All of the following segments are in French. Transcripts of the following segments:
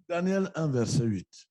Daniel 1, verset 8.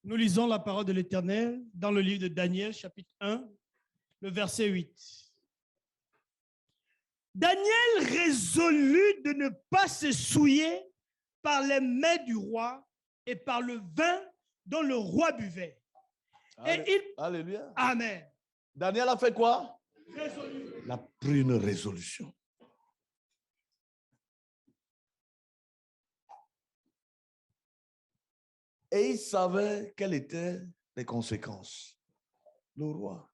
Nous lisons la parole de l'Éternel dans le livre de Daniel, chapitre 1, le verset 8. Daniel résolut de ne pas se souiller par les mets du roi et par le vin dont le roi buvait. Alléluia. Amen. Daniel a fait quoi? Résolu. Il a pris une résolution. Et il savait quelles étaient les conséquences. Le roi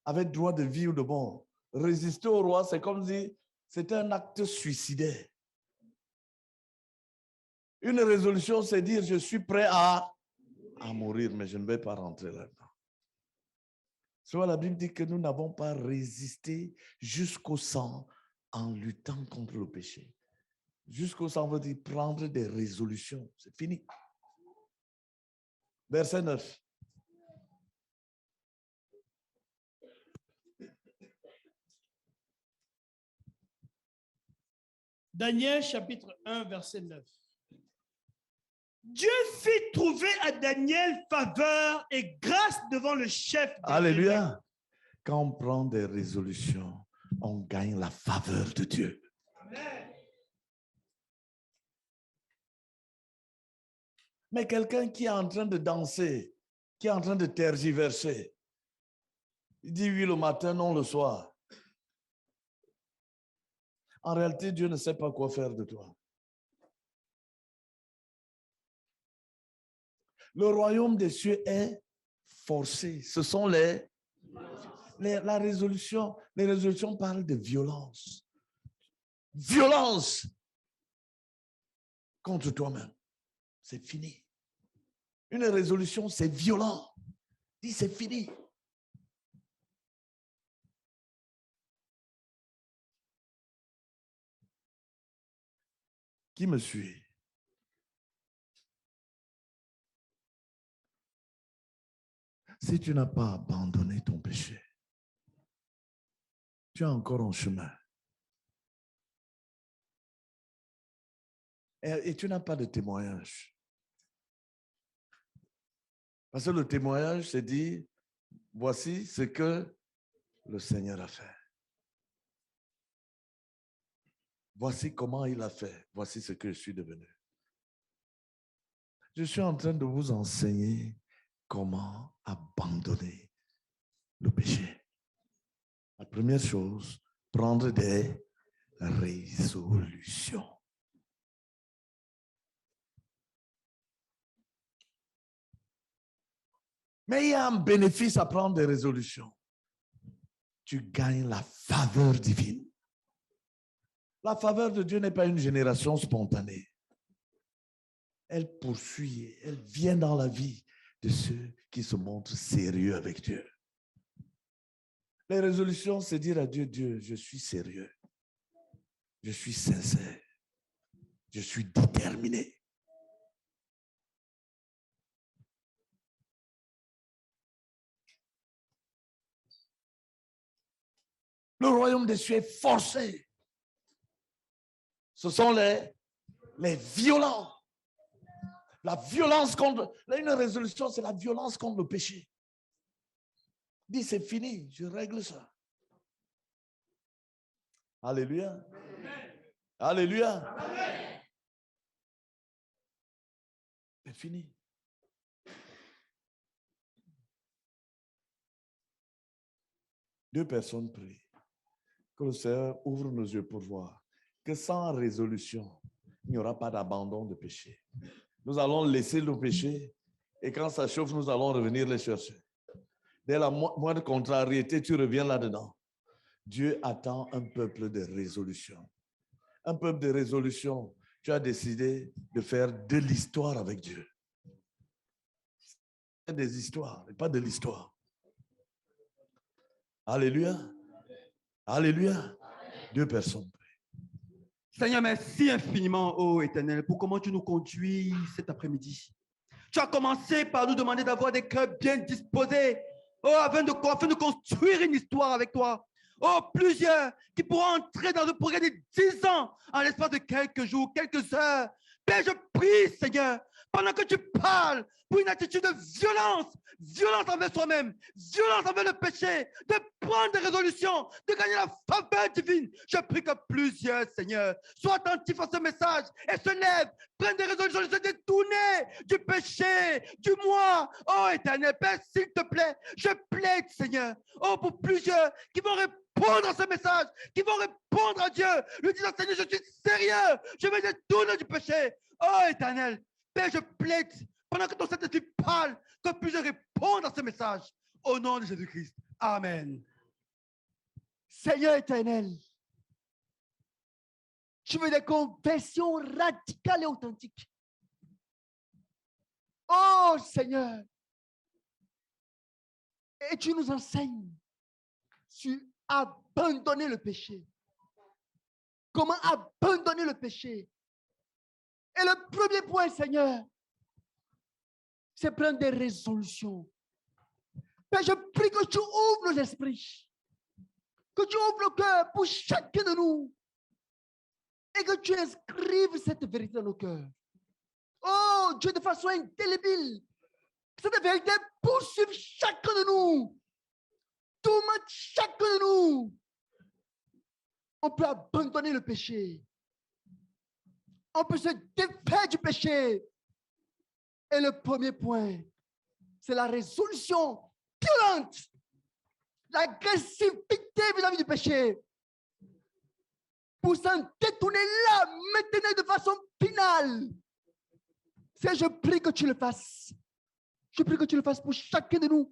avait droit de vie ou de mort. Résister au roi, c'est comme si c'était un acte suicidaire. Une résolution, c'est dire je suis prêt à mourir, mais je ne vais pas rentrer là-dedans. Soit la Bible dit que nous n'avons pas résisté jusqu'au sang en luttant contre le péché. Jusqu'au sang veut dire prendre des résolutions. C'est fini. Verset 9. Daniel chapitre 1, verset 9. Dieu fit trouver à Daniel faveur et grâce devant le chef des Alléluia. évêques. Quand on prend des résolutions, on gagne la faveur de Dieu. Amen. Mais quelqu'un qui est en train de danser, qui est en train de tergiverser, il dit oui le matin, non le soir. En réalité, Dieu ne sait pas quoi faire de toi. Le royaume des cieux est forcé. Ce sont la résolution. Les résolutions parlent de violence. Violence contre toi-même. C'est fini. Une résolution, c'est violent. Dis, c'est fini. Qui me suit? Si tu n'as pas abandonné ton péché, tu es encore en chemin. Et tu n'as pas de témoignage. Parce que le témoignage, c'est dire, voici ce que le Seigneur a fait. Voici comment il a fait. Voici ce que je suis devenu. Je suis en train de vous enseigner comment abandonner le péché. La première chose, prendre des résolutions. Mais il y a un bénéfice à prendre des résolutions. Tu gagnes la faveur divine. La faveur de Dieu n'est pas une génération spontanée. Elle poursuit, elle vient dans la vie de ceux qui se montrent sérieux avec Dieu. Les résolutions, c'est dire à Dieu, Dieu, je suis sérieux. Je suis sincère. Je suis déterminé. Le royaume des cieux est forcé. Ce sont les violents. La violence contre... Une résolution, c'est la violence contre le péché. Dis, c'est fini, je règle ça. Alléluia. Amen. Alléluia. Amen. C'est fini. Deux personnes prient. Que le Seigneur ouvre nos yeux pour voir que sans résolution, il n'y aura pas d'abandon de péché. Nous allons laisser le péché et quand ça chauffe, nous allons revenir les chercher. Dès la moindre contrariété, tu reviens là-dedans. Dieu attend un peuple de résolution. Un peuple de résolution. Tu as décidé de faire de l'histoire avec Dieu. des histoires et pas de l'histoire. Alléluia. Alléluia. 2 personnes. Seigneur, merci infiniment, ô Éternel, pour comment tu nous conduis cet après-midi. Tu as commencé par nous demander d'avoir des cœurs bien disposés, afin de construire une histoire avec toi. Oh, plusieurs qui pourront entrer dans le programme de 10 ans en l'espace de quelques jours, quelques heures. Père, je prie, Seigneur, pendant que tu parles, pour une attitude de violence, violence envers soi-même, violence envers le péché, de prendre des résolutions, de gagner la faveur divine. Je prie que plusieurs, Seigneur, soient attentifs à ce message et se lèvent, prennent des résolutions de se détourner du péché, du moi. Oh, Éternel Père, s'il te plaît, je plaide, Seigneur, oh, pour plusieurs qui vont répondre à ce message, qui vont répondre à Dieu, lui disant, Seigneur, je suis sérieux, je vais détourner du péché. Oh, Éternel Père, je plaide, pendant que ton Saint-Esprit parle, que plusieurs répondent à ce message. Au nom de Jésus-Christ. Amen. Seigneur éternel, tu veux des conversions radicales et authentiques. Oh Seigneur, et tu nous enseignes sur abandonner le péché. Comment abandonner le péché? Et le premier point, Seigneur, c'est prendre des résolutions. Père, je prie que tu ouvres nos esprits, que tu ouvres le cœur pour chacun de nous et que tu inscrives cette vérité dans nos cœurs. Oh Dieu, de façon indélébile, que cette vérité poursuive chacun de nous, tourmente chacun de nous. On peut abandonner le péché. On peut se défaire du péché. Et le premier point, c'est la résolution violente, l'agressivité vis-à-vis du péché. Pour s'en détourner là, maintenant de façon finale. C'est je prie que tu le fasses. Je prie que tu le fasses pour chacun de nous.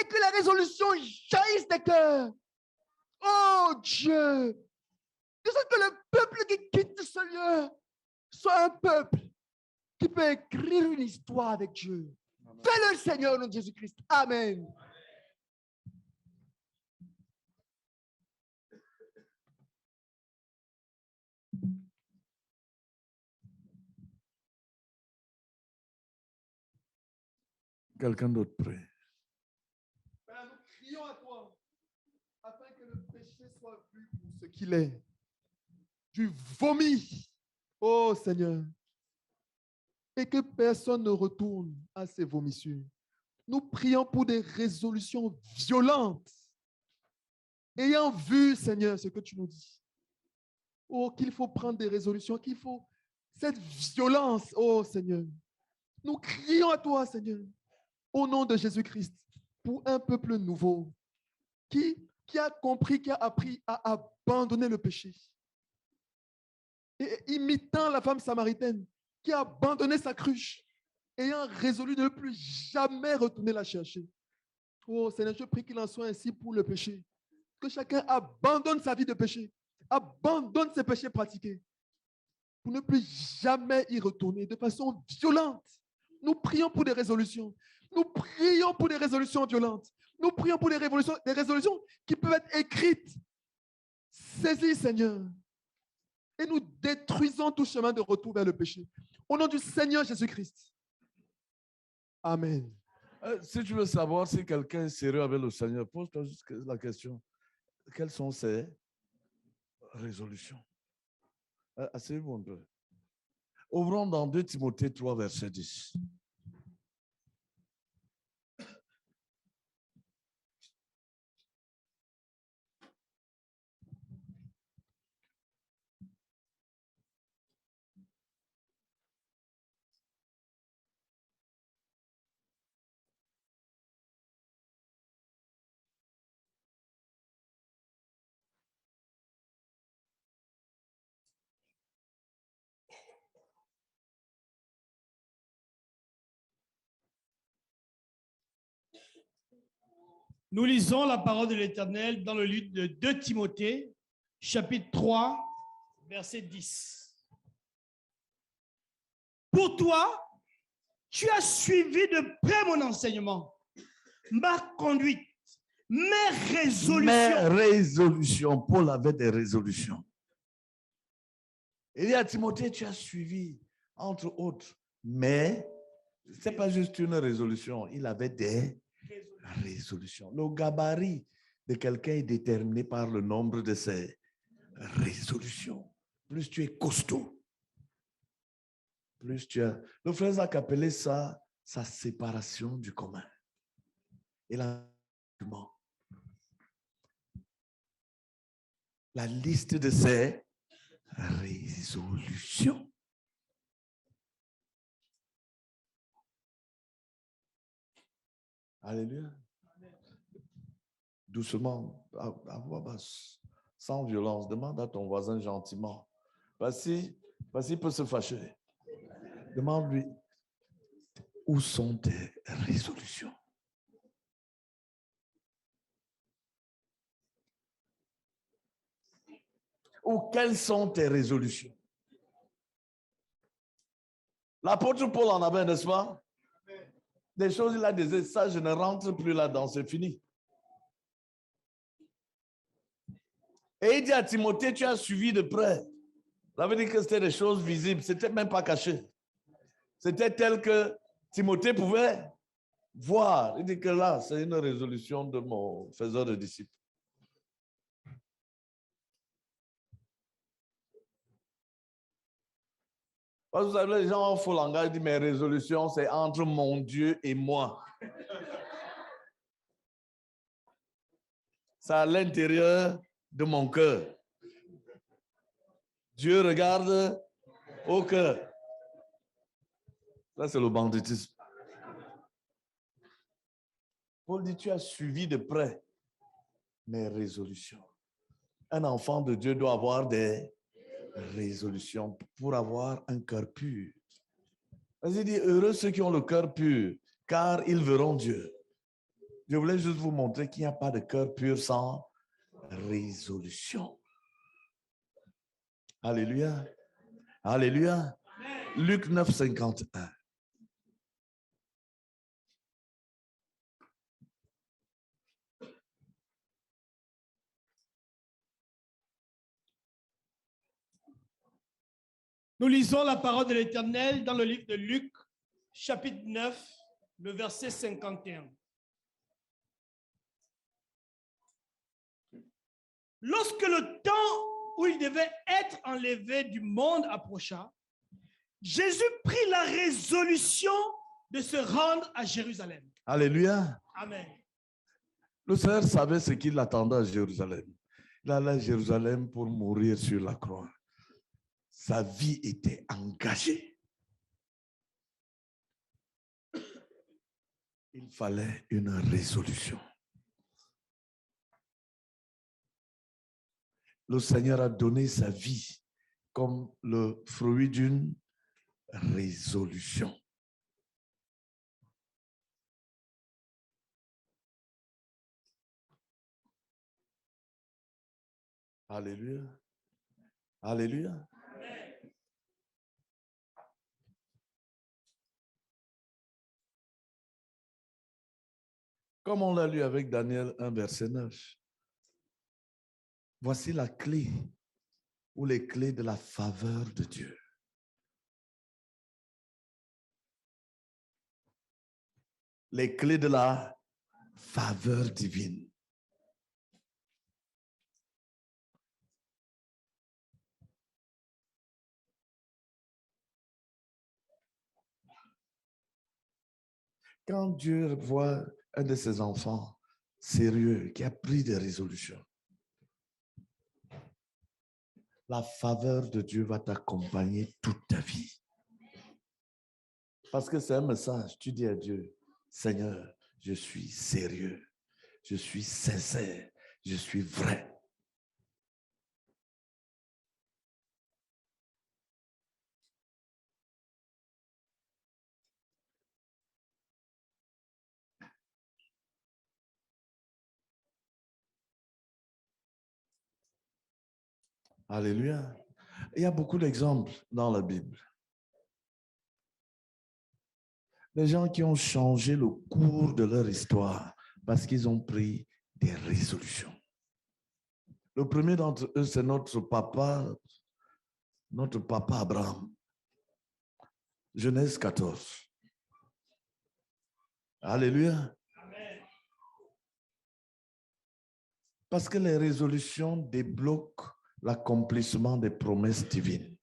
Et que la résolution jaillisse des cœurs. Oh Dieu, de sorte que le peuple qui quitte ce lieu soit un peuple qui peut écrire une histoire avec Dieu. Fais-le, Seigneur, au nom de Jésus-Christ. Amen. Quelqu'un d'autre prie. Père, nous crions à toi afin que le péché soit vu pour ce qu'il est. Du vomi, oh Seigneur, et que personne ne retourne à ces vomissures. Nous prions pour des résolutions violentes, ayant vu, Seigneur, ce que tu nous dis. Oh, qu'il faut prendre des résolutions, qu'il faut cette violence, oh Seigneur. Nous crions à toi, Seigneur, au nom de Jésus-Christ, pour un peuple nouveau qui a compris, qui a appris à abandonner le péché. Et imitant la femme samaritaine qui a abandonné sa cruche, ayant résolu de ne plus jamais retourner la chercher. Oh Seigneur, je prie qu'il en soit ainsi pour le péché. Que chacun abandonne sa vie de péché, abandonne ses péchés pratiqués, pour ne plus jamais y retourner de façon violente. Nous prions pour des résolutions. Nous prions pour des résolutions violentes. Nous prions pour des résolutions qui peuvent être écrites. Saisis, Seigneur. Et nous détruisons tout chemin de retour vers le péché. Au nom du Seigneur Jésus-Christ. Amen. Si tu veux savoir si quelqu'un est sérieux avec le Seigneur, pose-toi juste la question. Quelles sont ses résolutions? Asseyez-vous un peu. Ouvrons dans 2 Timothée 3, verset 10. Nous lisons la parole de l'Éternel dans le livre de 2 Timothée, chapitre 3, verset 10. Pour toi, tu as suivi de près mon enseignement, ma conduite, mes résolutions. Mes résolutions. Paul avait des résolutions. Il dit à Timothée, tu as suivi, entre autres, mais ce n'est pas juste une résolution, il avait des résolutions. Le gabarit de quelqu'un est déterminé par le nombre de ses résolutions. Plus tu es costaud, plus tu as... Le frère Zach appelait ça sa séparation du commun. Et la liste de ses résolutions. Alléluia. Doucement, à voix basse, sans violence. Demande à ton voisin gentiment. Parce qu'il peut se fâcher. Demande-lui, où sont tes résolutions? Ou quelles sont tes résolutions? L'apôtre Paul en avait, n'est-ce pas? Des choses, il a dit, ça, je ne rentre plus là-dedans, c'est fini. Et il dit à Timothée, tu as suivi de près. Ça veut dire que c'était des choses visibles, ce n'était même pas caché. C'était tel que Timothée pouvait voir. Il dit que là, c'est une résolution de mon faiseur de disciples. Parce que vous savez, les gens ont faux langage, disent mes résolutions, c'est entre mon Dieu et moi. C'est à l'intérieur de mon cœur. Dieu regarde au cœur. Ça, c'est le banditisme. Paul dit, tu as suivi de près mes résolutions. Un enfant de Dieu doit avoir des résolutions pour avoir un cœur pur. Vas-y, dit, heureux ceux qui ont le cœur pur, car ils verront Dieu. Je voulais juste vous montrer qu'il n'y a pas de cœur pur sans résolution. Alléluia. Alléluia. Luc 9, 51. Nous lisons la parole de l'Éternel dans le livre de Luc, chapitre 9, le verset 51. Lorsque le temps où il devait être enlevé du monde approcha, Jésus prit la résolution de se rendre à Jérusalem. Alléluia. Amen. Le Seigneur savait ce qu'il attendait à Jérusalem. Il allait à Jérusalem pour mourir sur la croix. Sa vie était engagée. Il fallait une résolution. Le Seigneur a donné sa vie comme le fruit d'une résolution. Alléluia. Alléluia. Comme on l'a lu avec Daniel 1, verset 9. Voici la clé ou les clés de la faveur de Dieu. Les clés de la faveur divine. Quand Dieu voit un de ses enfants sérieux qui a pris des résolutions, la faveur de Dieu va t'accompagner toute ta vie. Parce que c'est un message. Tu dis à Dieu, Seigneur, je suis sérieux, je suis sincère, je suis vrai. Alléluia. Il y a beaucoup d'exemples dans la Bible. Les gens qui ont changé le cours de leur histoire parce qu'ils ont pris des résolutions. Le premier d'entre eux, c'est notre papa Abraham. Genèse 14. Alléluia. Parce que les résolutions débloquent l'accomplissement des promesses divines.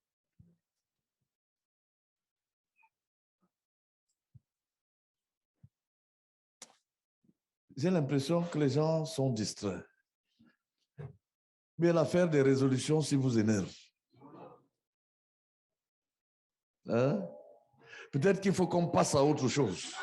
J'ai l'impression que les gens sont distraits. Mais l'affaire des résolutions, si vous énerve. Hein? Peut-être qu'il faut qu'on passe à autre chose.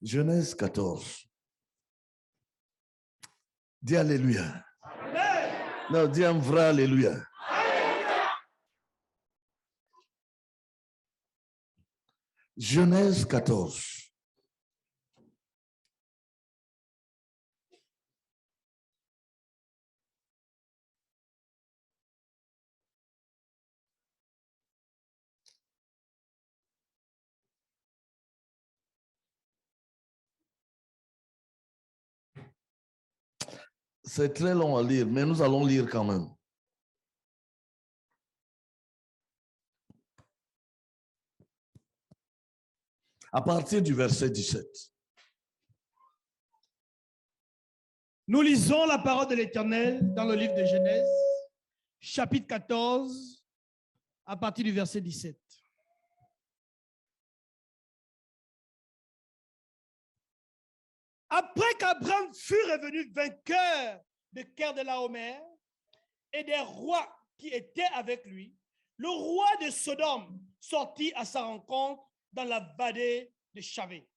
Genèse 14. Dis Alléluia. Non, dis un vrai Alléluia. Genèse 14. C'est très long à lire, mais nous allons lire quand même. À partir du verset 17. Nous lisons la parole de l'Éternel dans le livre de Genèse, chapitre 14, à partir du verset 17. Après qu'Abraham fut revenu vainqueur de Kedorlaomer et des rois qui étaient avec lui, le roi de Sodome sortit à sa rencontre dans la vallée de Chavé.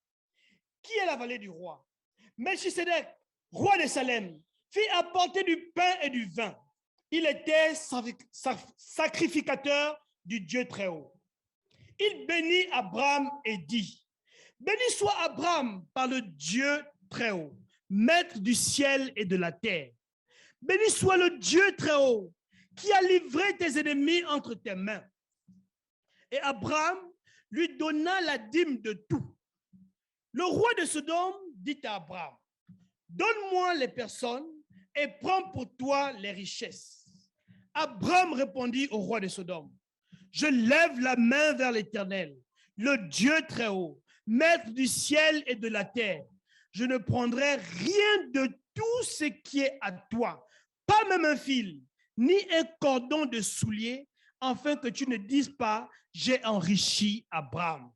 Qui est la vallée du roi? Melchisedec, roi de Salem, fit apporter du pain et du vin. Il était sacrificateur du Dieu très haut. Il bénit Abraham et dit: béni soit Abraham par le Dieu très haut, maître du ciel et de la terre. Béni soit le Dieu très haut qui a livré tes ennemis entre tes mains. Et Abraham lui donna la dîme de tout. Le roi de Sodome dit à Abraham: donne-moi les personnes et prends pour toi les richesses. Abraham répondit au roi de Sodome: je lève la main vers l'Éternel, le Dieu très haut, maître du ciel et de la terre. Je ne prendrai rien de tout ce qui est à toi, pas même un fil, ni un cordon de soulier, afin que tu ne dises pas: j'ai enrichi Abraham.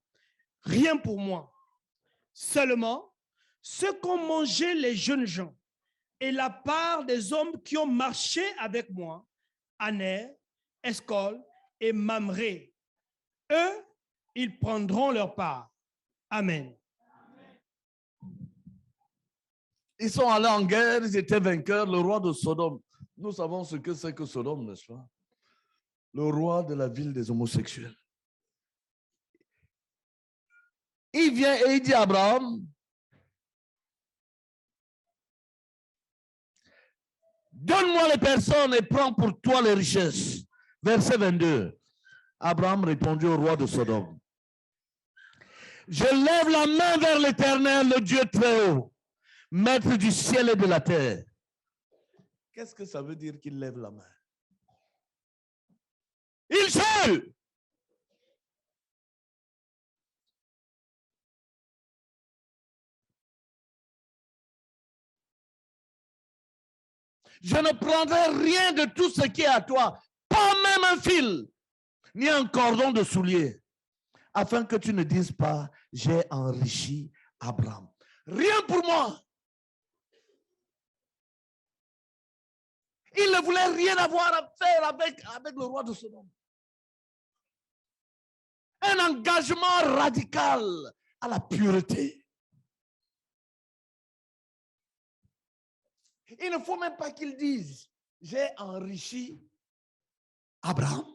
Rien pour moi. Seulement, ce qu'ont mangé les jeunes gens et la part des hommes qui ont marché avec moi, Aner, Escol et Mamré, eux, ils prendront leur part. Amen. Ils sont allés en guerre, ils étaient vainqueurs, le roi de Sodome. Nous savons ce que c'est que Sodome, n'est-ce pas? Le roi de la ville des homosexuels. Il vient et il dit à Abraham: donne-moi les personnes et prends pour toi les richesses. Verset 22. Abraham répondit au roi de Sodome: je lève la main vers l'Éternel, le Dieu très haut, maître du ciel et de la terre. Qu'est-ce que ça veut dire qu'il lève la main? Il jure. Je ne prendrai rien de tout ce qui est à toi, pas même un fil, ni un cordon de soulier, afin que tu ne dises pas: j'ai enrichi Abraham. Rien pour moi. Il ne voulait rien avoir à faire avec le roi de Sodome. Un engagement radical à la pureté. Il ne faut même pas qu'il dise: j'ai enrichi Abraham.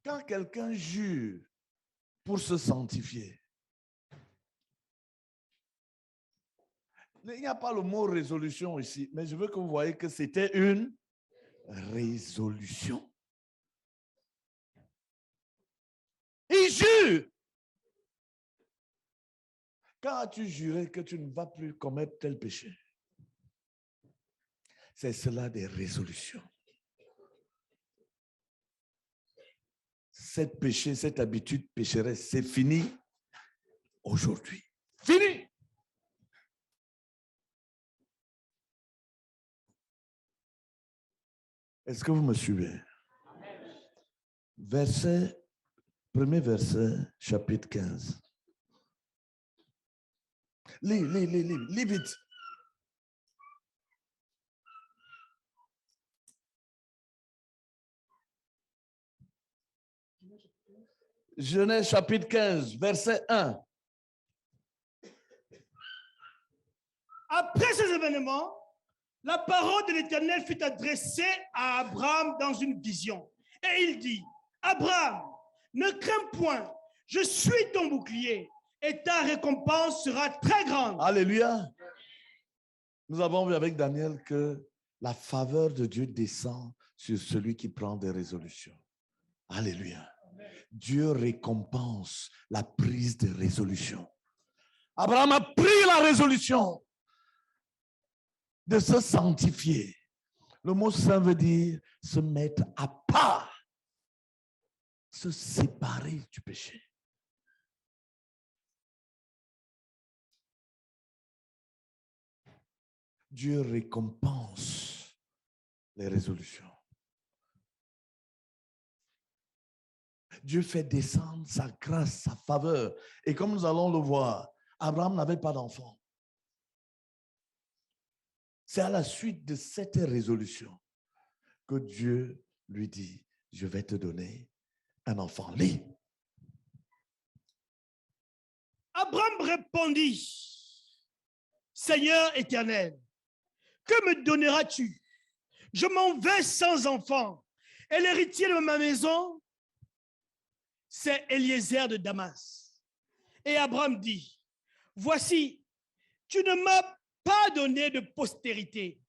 Quand quelqu'un jure pour se sanctifier, Il n'y a pas le mot résolution ici, mais je veux que vous voyez que c'était une résolution. Il jure. Quand as-tu juré que tu ne vas plus commettre tel péché? C'est cela des résolutions. Cette péché, cette habitude pécheresse, c'est fini aujourd'hui. Fini. Est-ce que vous me suivez? Premier verset, chapitre 15. Lis vite. Genèse chapitre 15, verset 1. Après ces événements, la parole de l'Éternel fut adressée à Abraham dans une vision. Et il dit, Abraham, ne crains point, je suis ton bouclier et ta récompense sera très grande. Alléluia. Nous avons vu avec Daniel que la faveur de Dieu descend sur celui qui prend des résolutions. Alléluia. Dieu récompense la prise de résolution. Abraham a pris la résolution de se sanctifier. Le mot saint veut dire se mettre à part, se séparer du péché. Dieu récompense les résolutions. Dieu fait descendre sa grâce, sa faveur. Et comme nous allons le voir, Abraham n'avait pas d'enfant. C'est à la suite de cette résolution que Dieu lui dit, je vais te donner un enfant. Lis. Abraham répondit, Seigneur éternel, que me donneras-tu? Je m'en vais sans enfant. Et l'héritier de ma maison, c'est Eliezer de Damas. Et Abraham dit, voici, tu ne m'as pas donné de postérité,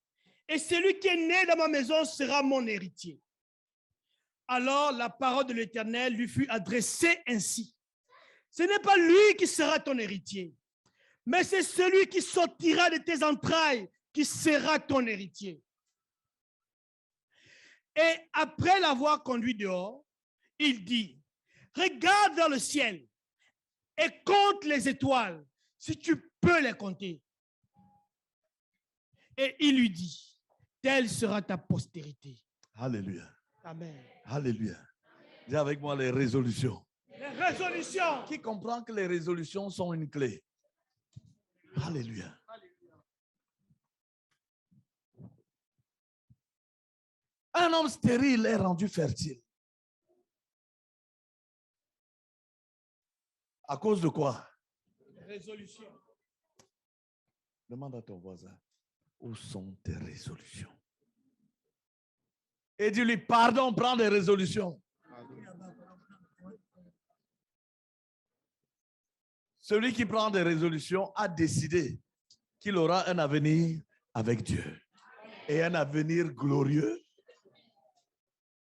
et celui qui est né dans ma maison sera mon héritier. Alors la parole de l'Éternel lui fut adressée ainsi. Ce n'est pas lui qui sera ton héritier, mais c'est celui qui sortira de tes entrailles qui sera ton héritier. Et après l'avoir conduit dehors, il dit, regarde vers le ciel et compte les étoiles, si tu peux les compter. Et il lui dit, telle sera ta postérité. Alléluia. Amen. Alléluia. Dis avec moi les résolutions. Les résolutions. Qui comprend que les résolutions sont une clé? Alléluia. Un homme stérile est rendu fertile. À cause de quoi? Résolution. Demande à ton voisin, où sont tes résolutions? Et dis-lui, pardon, prends des résolutions. Celui qui prend des résolutions a décidé qu'il aura un avenir avec Dieu et un avenir glorieux.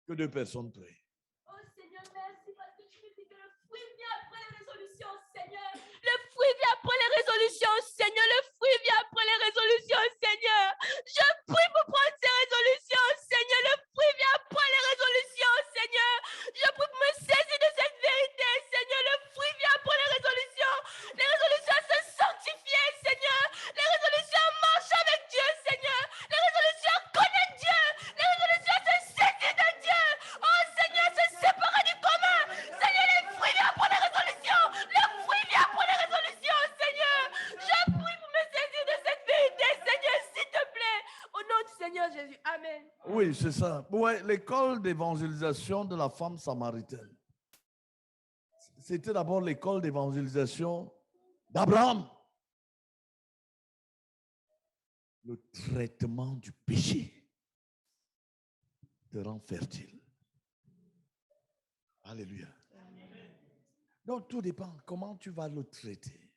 Que deux personnes prient. Oh Seigneur, merci parce que tu me dis que le fruit vient après les résolutions, Seigneur. Le fruit vient après les résolutions, Seigneur. Le fruit vient après les résolutions, Seigneur. Je prie pour prendre ces résolutions, Seigneur. Le fruit vient après les résolutions, Seigneur. Je prie pour me saisir de cette vérité, Seigneur. Le fruit vient après les résolutions. Les résolutions à se sanctifier, Seigneur. Les résolutions à marcher avec Dieu, Seigneur. Les résolutions à connaître Dieu. Les résolutions à se saisir de Dieu. Oh Seigneur, se séparer du commun. Seigneur, les fruits viennent pour les résolutions. Le fruit vient pour les résolutions, Seigneur. Je prie pour me saisir de cette vérité, Seigneur, s'il te plaît. Au nom du Seigneur Jésus. Amen. Oui, c'est ça. Ouais, l'école d'évangélisation de la femme samaritaine. C'était d'abord l'école d'évangélisation d'Abraham. Le traitement du péché te rend fertile. Alléluia. Donc tout dépend comment tu vas le traiter.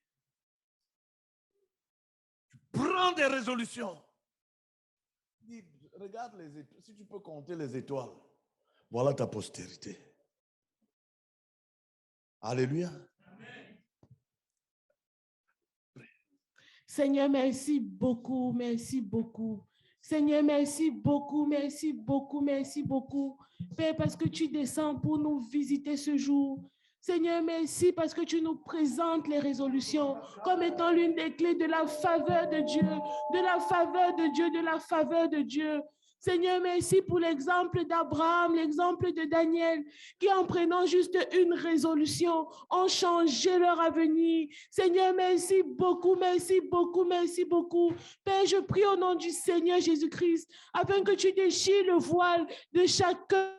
Tu prends Prends des résolutions. Dis, regarde les étoiles. Si tu peux compter les étoiles, voilà ta postérité. Alléluia. Seigneur, merci beaucoup, merci beaucoup. Seigneur, merci beaucoup, merci beaucoup, merci beaucoup. Père, parce que tu descends pour nous visiter ce jour. Seigneur, merci parce que tu nous présentes les résolutions comme étant l'une des clés de la faveur de Dieu, de la faveur de Dieu, de la faveur de Dieu. Seigneur, merci pour l'exemple d'Abraham, l'exemple de Daniel, qui en prenant juste une résolution, ont changé leur avenir. Seigneur, merci beaucoup, merci beaucoup, merci beaucoup. Père, je prie au nom du Seigneur Jésus-Christ, afin que tu déchires le voile de chacun.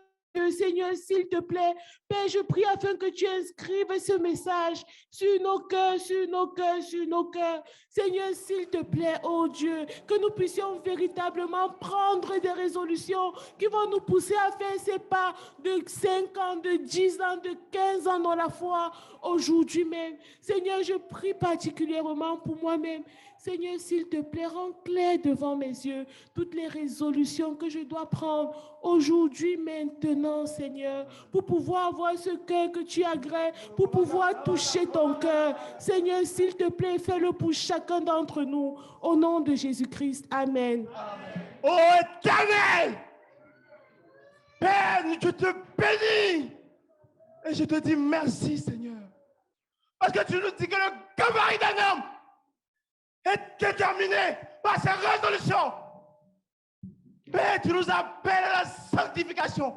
Seigneur, s'il te plaît, Père, je prie afin que tu inscrives ce message sur nos cœurs, sur nos cœurs, sur nos cœurs. Seigneur, s'il te plaît, oh Dieu, que nous puissions véritablement prendre des résolutions qui vont nous pousser à faire ces pas de 5 ans, de 10 ans, de 15 ans dans la foi aujourd'hui même. Seigneur, je prie particulièrement pour moi-même. Seigneur, s'il te plaît, rends clair devant mes yeux toutes les résolutions que je dois prendre aujourd'hui, maintenant, Seigneur, pour pouvoir avoir ce cœur que tu agrées, pour pouvoir toucher ton cœur. Seigneur, s'il te plaît, fais-le pour chacun d'entre nous. Au nom de Jésus-Christ. Amen. Oh Éternel, Père, je te bénis et je te dis merci, Seigneur. Parce que tu nous dis que le gabarit d'un homme est déterminé par ses résolutions. Père, tu nous appelles à la sanctification.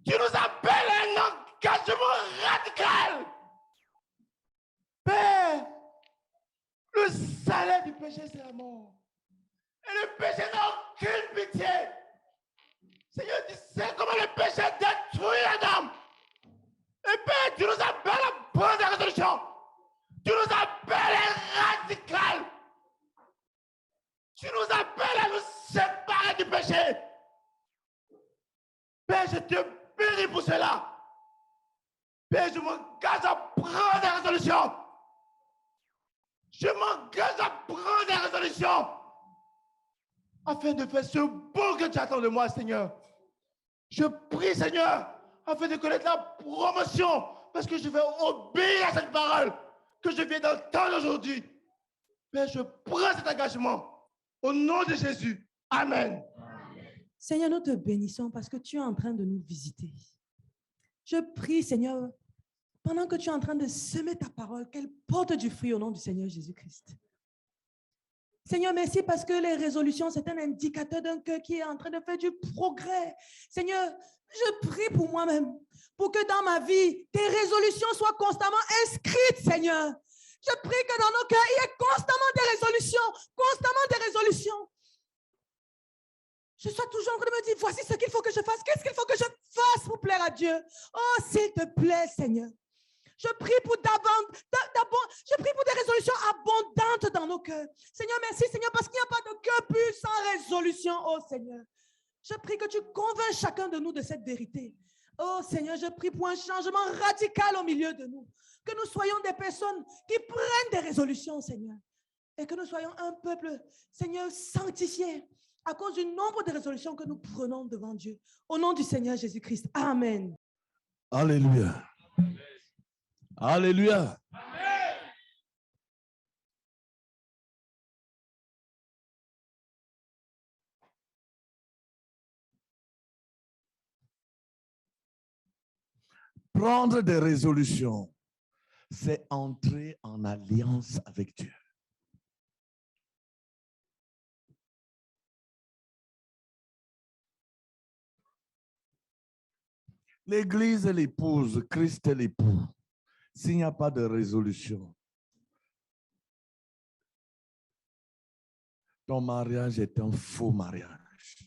Tu nous appelles à un engagement radical. Père, le salaire du péché, c'est la mort. Et le péché n'a aucune pitié. Seigneur, tu sais comment le péché détruit un homme. Et Père, tu nous appelles à prendre des résolutions. Tu nous appelles à radical. Tu nous appelles à nous séparer du péché. Père, je te bénis pour cela. Père, je m'engage à prendre des résolutions. Je m'engage à prendre des résolutions afin de faire ce beau que tu attends de moi, Seigneur. Je prie, Seigneur, afin de connaître la promotion, parce que je vais obéir à cette parole que je viens d'entendre aujourd'hui. Père, je prends cet engagement au nom de Jésus. Amen. Seigneur, nous te bénissons parce que tu es en train de nous visiter. Je prie, Seigneur, pendant que tu es en train de semer ta parole, qu'elle porte du fruit au nom du Seigneur Jésus-Christ. Seigneur, merci parce que les résolutions, c'est un indicateur d'un cœur qui est en train de faire du progrès. Seigneur, je prie pour moi-même, pour que dans ma vie, tes résolutions soient constamment inscrites, Seigneur. Je prie que dans nos cœurs, il y ait constamment des résolutions, constamment des résolutions. Je sois toujours en train de me dire, voici ce qu'il faut que je fasse. Qu'est-ce qu'il faut que je fasse pour plaire à Dieu? Oh, s'il te plaît, Seigneur. Je prie pour je prie pour des résolutions abondantes dans nos cœurs. Seigneur, merci, Seigneur, parce qu'il n'y a pas de cœur pur sans résolution, oh Seigneur. Je prie que tu convaincs chacun de nous de cette vérité. Oh Seigneur, je prie pour un changement radical au milieu de nous. Que nous soyons des personnes qui prennent des résolutions, Seigneur. Et que nous soyons un peuple, Seigneur, sanctifié à cause du nombre de résolutions que nous prenons devant Dieu. Au nom du Seigneur Jésus-Christ. Amen. Alléluia. Alléluia. Amen. Prendre des résolutions, c'est entrer en alliance avec Dieu. L'Église est l'épouse, Christ est l'époux. S'il n'y a pas de résolution, ton mariage est un faux mariage.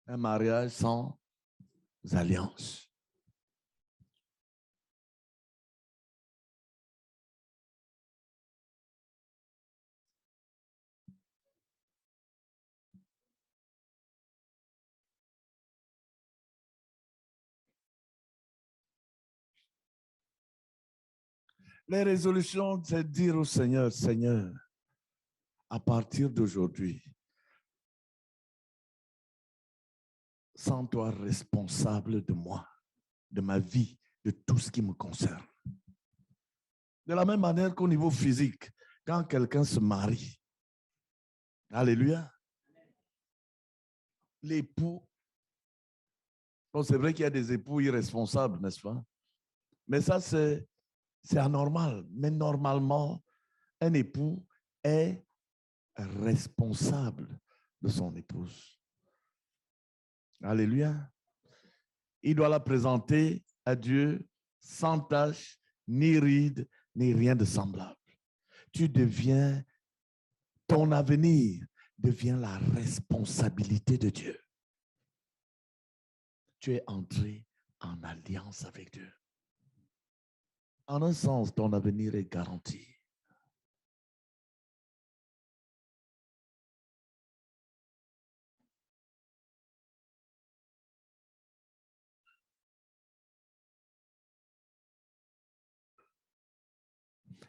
Un mariage sans alliance. Les résolutions, c'est dire au Seigneur, Seigneur, à partir d'aujourd'hui, sens-toi responsable de moi, de ma vie, de tout ce qui me concerne. De la même manière qu'au niveau physique, quand quelqu'un se marie, alléluia, l'époux, bon, c'est vrai qu'il y a des époux irresponsables, n'est-ce pas? Mais ça, c'est anormal. Mais normalement, un époux est responsable de son épouse. Alléluia. Il doit la présenter à Dieu sans tache, ni ride, ni rien de semblable. Tu deviens, ton avenir devient la responsabilité de Dieu. Tu es entré en alliance avec Dieu. En un sens, ton avenir est garanti.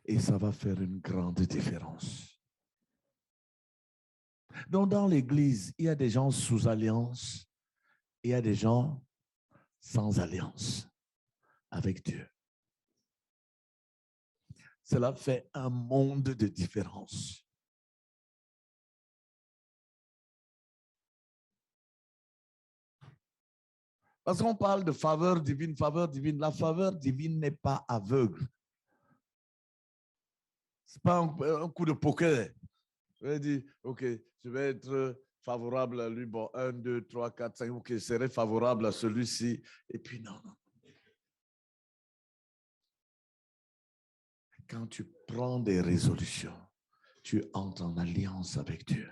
Et ça va faire une grande différence. Donc, dans l'Église, il y a des gens sous alliance, il y a des gens sans alliance avec Dieu. Cela fait un monde de différence. Parce qu'on parle de faveur divine, faveur divine. La faveur divine n'est pas aveugle. Ce n'est pas un coup de poker. Je vais dire, OK, je vais être favorable à lui. Bon, 1, 2, 3, 4, 5. OK, je serai favorable à celui-ci. Et puis, non. Quand tu prends des résolutions, tu entres en alliance avec Dieu.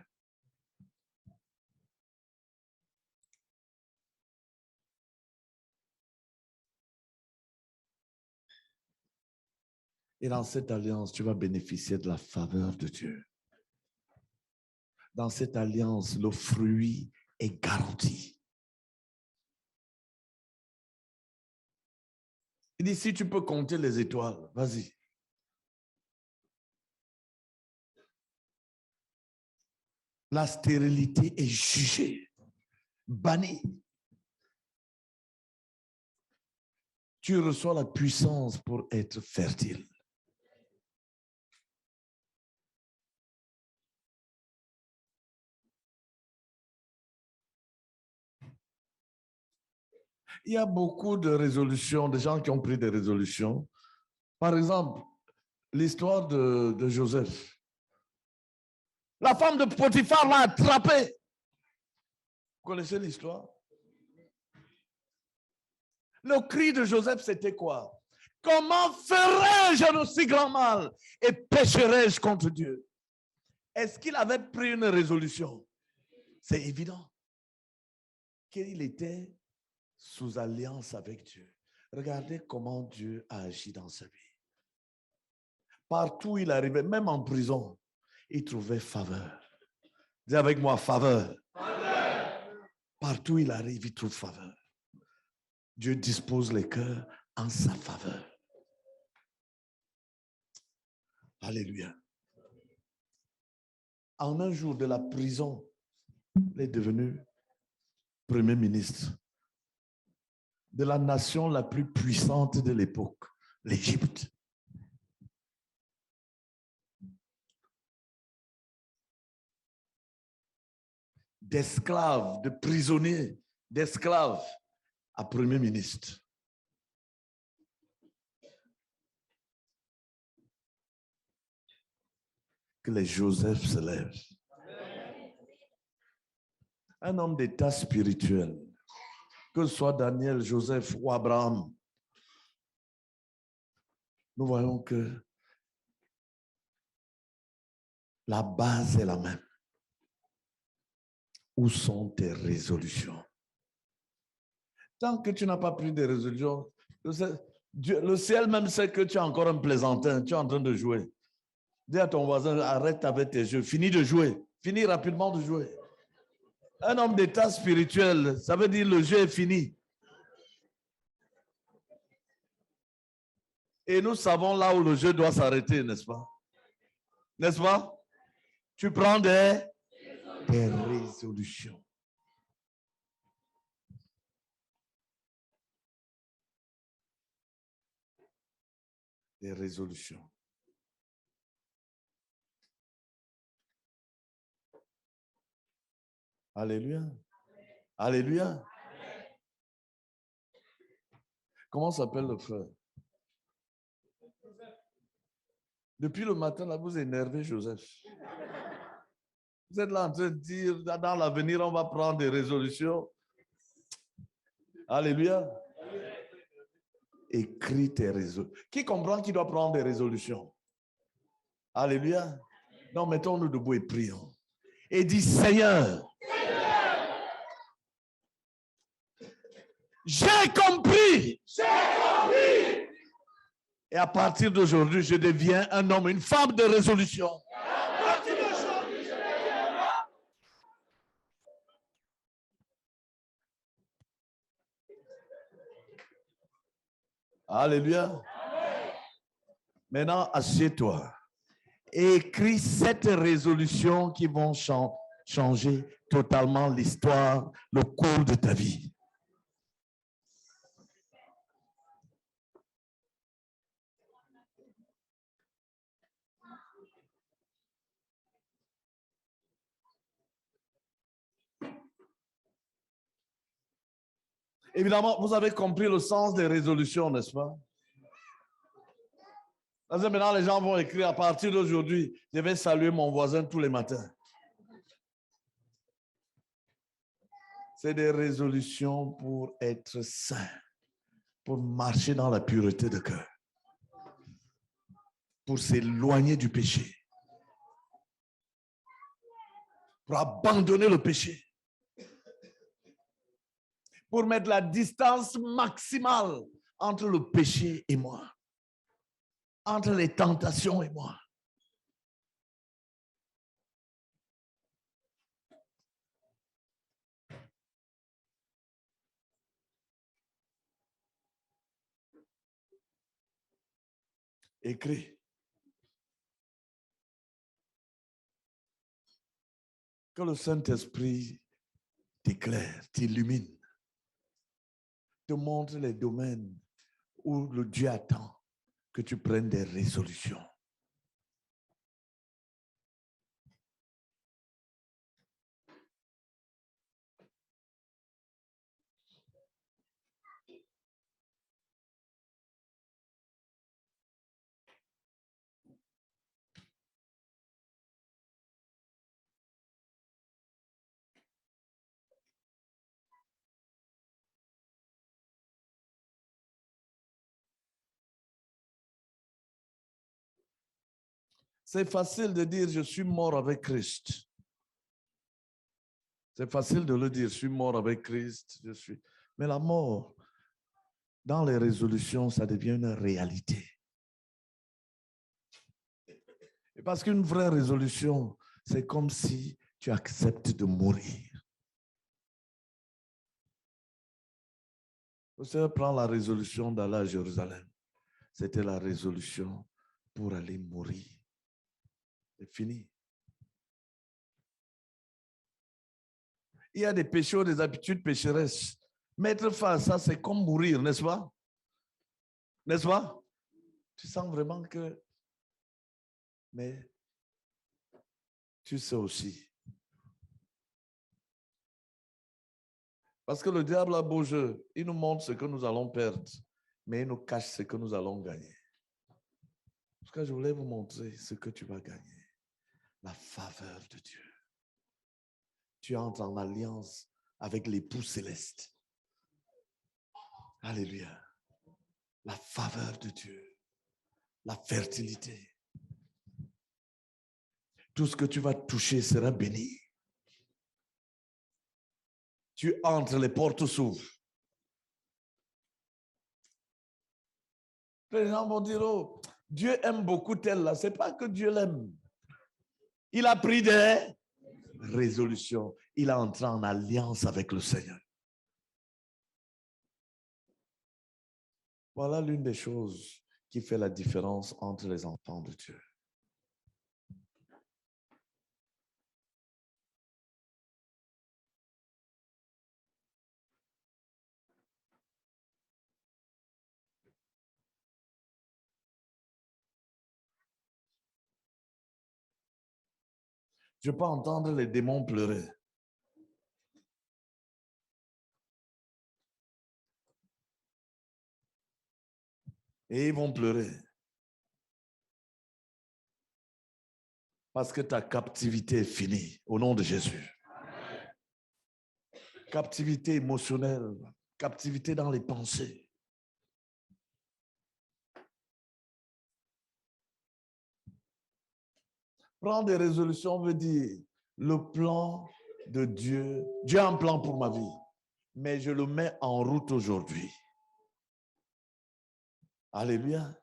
Et dans cette alliance, tu vas bénéficier de la faveur de Dieu. Dans cette alliance, le fruit est garanti. Il dit, si tu peux compter les étoiles, vas-y. La stérilité est jugée, bannie. Tu reçois la puissance pour être fertile. Il y a beaucoup de résolutions, de gens qui ont pris des résolutions. Par exemple, l'histoire de Joseph. La femme de Potiphar l'a attrapé. Vous connaissez l'histoire? Le cri de Joseph, c'était quoi? Comment ferais-je un aussi grand mal et pécherais-je contre Dieu? Est-ce qu'il avait pris une résolution? C'est évident qu'il était sous alliance avec Dieu. Regardez comment Dieu a agi dans sa vie. Partout où il arrivait, même en prison, il trouvait faveur. Dis avec moi, faveur. Faveur. Partout où il arrive, il trouve faveur. Dieu dispose les cœurs en sa faveur. Alléluia. En un jour de la prison, il est devenu Premier ministre de la nation la plus puissante de l'époque, l'Égypte. D'esclaves, de prisonniers, d'esclaves à Premier ministre. Que les Joseph se lèvent. Un homme d'état spirituel, que ce soit Daniel, Joseph ou Abraham, nous voyons que la base est la même. Où sont tes résolutions? Tant que tu n'as pas pris de résolutions, le ciel même sait que tu es encore un plaisantin, tu es en train de jouer. Dis à ton voisin, arrête avec tes jeux, finis de jouer, finis rapidement de jouer. Un homme d'état spirituel, ça veut dire le jeu est fini. Et nous savons là où le jeu doit s'arrêter, n'est-ce pas? N'est-ce pas? Tu prends des résolutions. Des résolutions. Alléluia. Alléluia. Comment s'appelle le frère? Depuis le matin, là, vous énervez Joseph. Vous êtes là en train de dire, dans l'avenir, on va prendre des résolutions. Alléluia. Écris tes résolutions. Qui comprend qu'il doit prendre des résolutions? Alléluia. Donc, mettons-nous debout et prions. Et dis, Seigneur, j'ai compris. Et à partir d'aujourd'hui, je deviens un homme, une femme de résolution. Alléluia. Maintenant, assieds-toi. Et écris 7 résolutions qui vont changer totalement l'histoire, le cours de ta vie. Évidemment, vous avez compris le sens des résolutions, n'est-ce pas? Parce que maintenant, les gens vont écrire à partir d'aujourd'hui, je vais saluer mon voisin tous les matins. C'est des résolutions pour être saint, pour marcher dans la pureté de cœur, pour s'éloigner du péché, pour abandonner le péché, pour mettre la distance maximale entre le péché et moi, entre les tentations et moi. Écris. Que le Saint-Esprit t'éclaire, t'illumine, te montre les domaines où le Dieu attend que tu prennes des résolutions. C'est facile de dire, je suis mort avec Christ. C'est facile de le dire, je suis mort avec Christ. Mais la mort, dans les résolutions, ça devient une réalité. Et parce qu'une vraie résolution, c'est comme si tu acceptes de mourir. Le Seigneur prend la résolution d'aller à Jérusalem. C'était la résolution pour aller mourir. C'est fini. Il y a des péchés ou des habitudes pécheresses. Mettre fin à ça, c'est comme mourir, n'est-ce pas? N'est-ce pas? Tu sens vraiment que... Mais tu sais aussi. Parce que le diable a beau jeu. Il nous montre ce que nous allons perdre, mais il nous cache ce que nous allons gagner. Parce que je voulais vous montrer ce que tu vas gagner. La faveur de Dieu. Tu entres en alliance avec l'époux céleste. Alléluia. La faveur de Dieu. La fertilité. Tout ce que tu vas toucher sera béni. Tu entres, les portes s'ouvrent. Les gens vont dire, oh, Dieu aime beaucoup tel là. Ce n'est pas que Dieu l'aime. Il a pris des résolutions. Il a entré en alliance avec le Seigneur. Voilà l'une des choses qui fait la différence entre les enfants de Dieu. Je peux entendre les démons pleurer. Et ils vont pleurer. Parce que ta captivité est finie au nom de Jésus. Captivité émotionnelle, captivité dans les pensées. Prendre des résolutions veut dire le plan de Dieu. Dieu a un plan pour ma vie, mais je le mets en route aujourd'hui. Alléluia.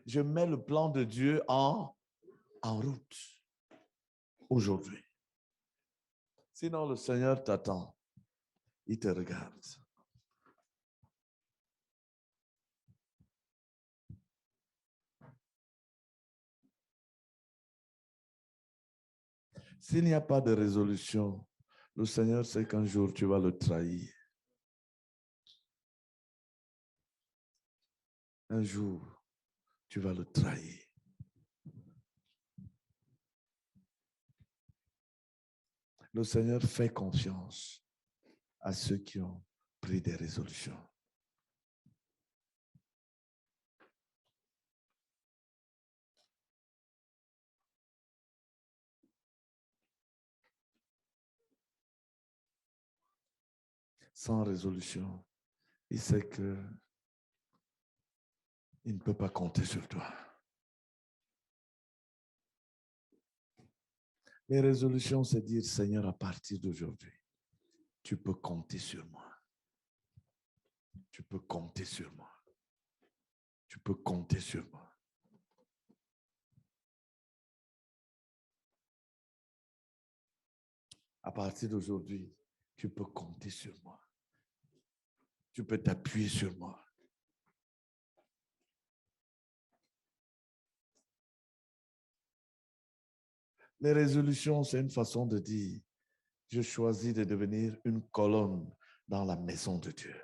Je mets le plan de Dieu en route aujourd'hui. Sinon, le Seigneur t'attend. Il te regarde. S'il n'y a pas de résolution, le Seigneur sait qu'un jour tu vas le trahir. Un jour, tu vas le trahir. Le Seigneur fait confiance à ceux qui ont pris des résolutions. Sans résolution, il sait que il ne peut pas compter sur toi. Les résolutions, c'est dire, Seigneur, à partir d'aujourd'hui, tu peux compter sur moi. Tu peux compter sur moi. Tu peux compter sur moi. À partir d'aujourd'hui, tu peux compter sur moi. Tu peux t'appuyer sur moi. Les résolutions, c'est une façon de dire, je choisis de devenir une colonne dans la maison de Dieu.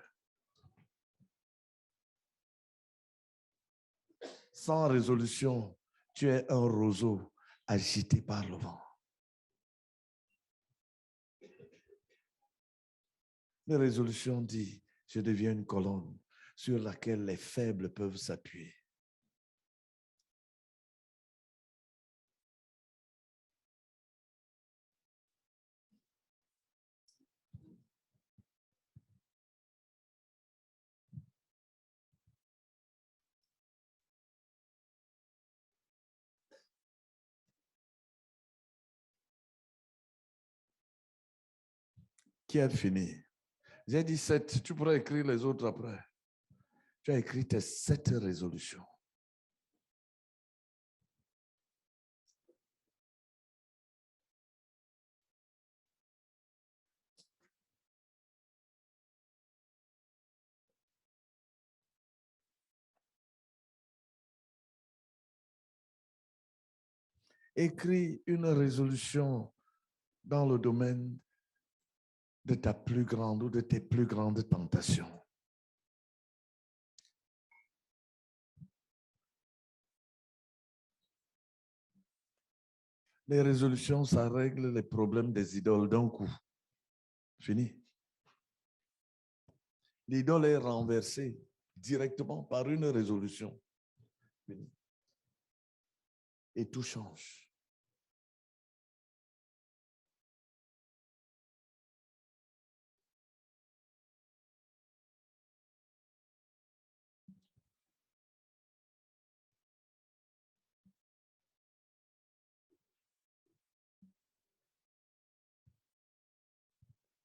Sans résolution, tu es un roseau agité par le vent. La résolution dit, je deviens une colonne sur laquelle les faibles peuvent s'appuyer. Qui a fini? J'ai dit 7, tu pourrais écrire les autres après. Tu as écrit tes 7 résolutions. Écris une résolution dans le domaine de ta plus grande ou de tes plus grandes tentations. Les résolutions, ça règle les problèmes des idoles d'un coup. Fini. L'idole est renversée directement par une résolution. Fini. Et tout change.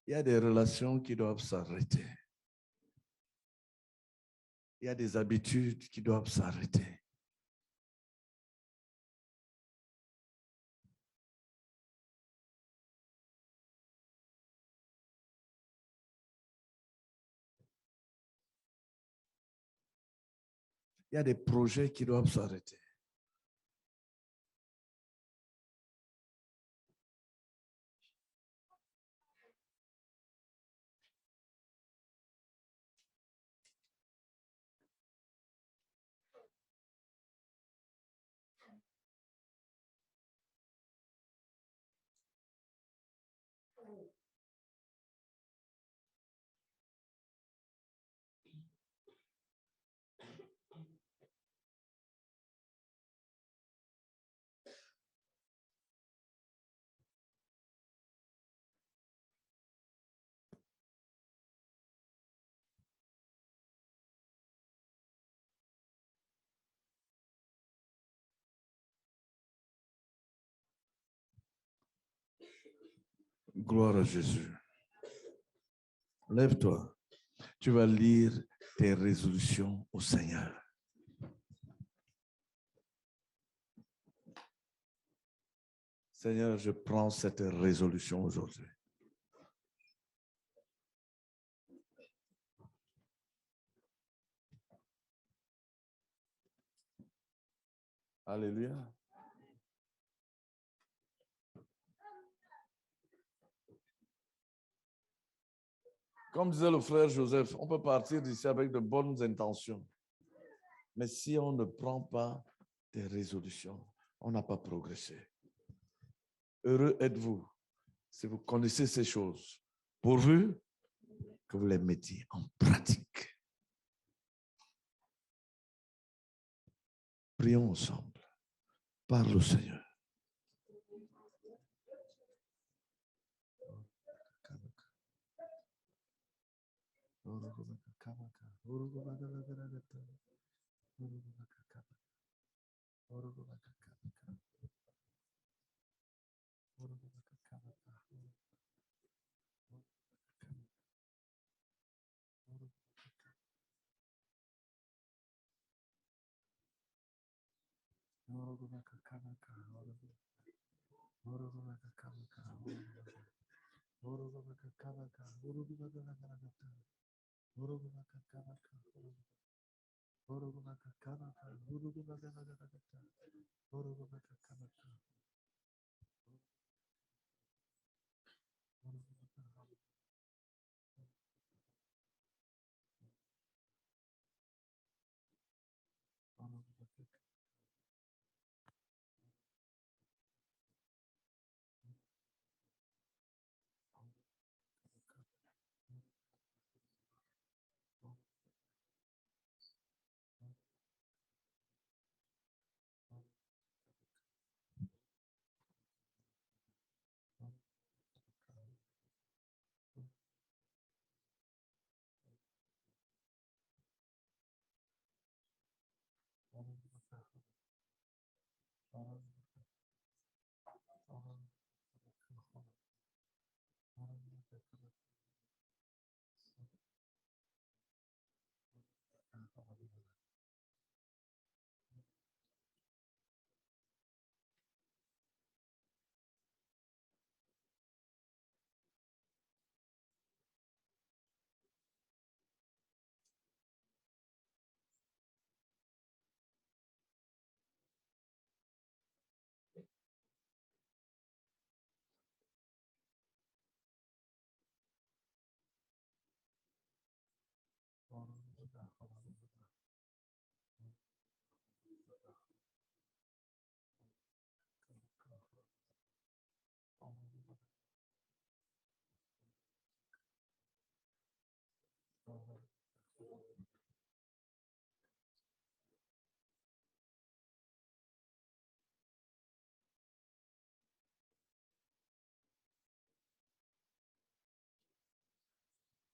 Il y a des relations qui doivent s'arrêter. Il y a des habitudes qui doivent s'arrêter. Il y a des projets qui doivent s'arrêter. Gloire à Jésus. Lève-toi. Tu vas lire tes résolutions au Seigneur. Seigneur, je prends cette résolution aujourd'hui. Alléluia. Comme disait le frère Joseph, on peut partir d'ici avec de bonnes intentions. Mais si on ne prend pas des résolutions, on n'a pas progressé. Heureux êtes-vous si vous connaissez ces choses, pourvu que vous les mettiez en pratique. Prions ensemble. Parle au Seigneur.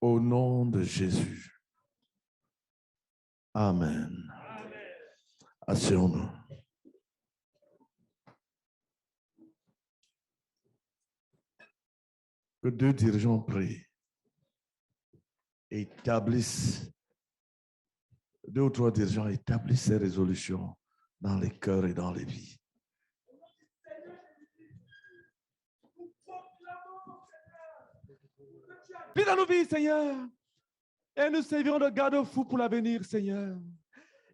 Au nom de Jésus. Amen. Asseyons-nous. Que deux dirigeants prient et établissent, deux ou trois dirigeants établissent ces résolutions dans les cœurs et dans les vies. Vis dans nos vies, Seigneur. Et nous servirons de garde-fou pour l'avenir, Seigneur.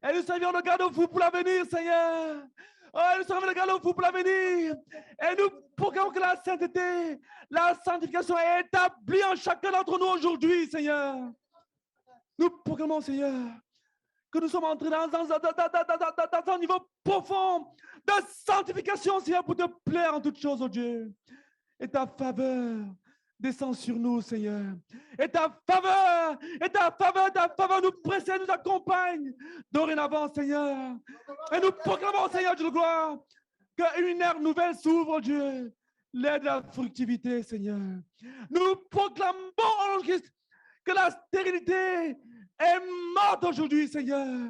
Et nous servirons de garde-fou pour l'avenir, Seigneur. Oh, nous servirons de garde-fou pour l'avenir. Et nous proclamons que la sainteté, la sanctification est établie en chacun d'entre nous aujourd'hui, Seigneur. Nous proclamons, Seigneur, que nous sommes entrés dans un niveau profond de sanctification, Seigneur, pour te plaire en toutes choses, oh Dieu. Et ta faveur descend sur nous, Seigneur. Et ta faveur nous précède, nous accompagne dorénavant, Seigneur. Et nous proclamons, Seigneur Dieu de gloire, qu'une ère nouvelle s'ouvre, Dieu. L'ère de la fructivité, Seigneur. Nous proclamons, en Christ, que la stérilité est morte aujourd'hui, Seigneur.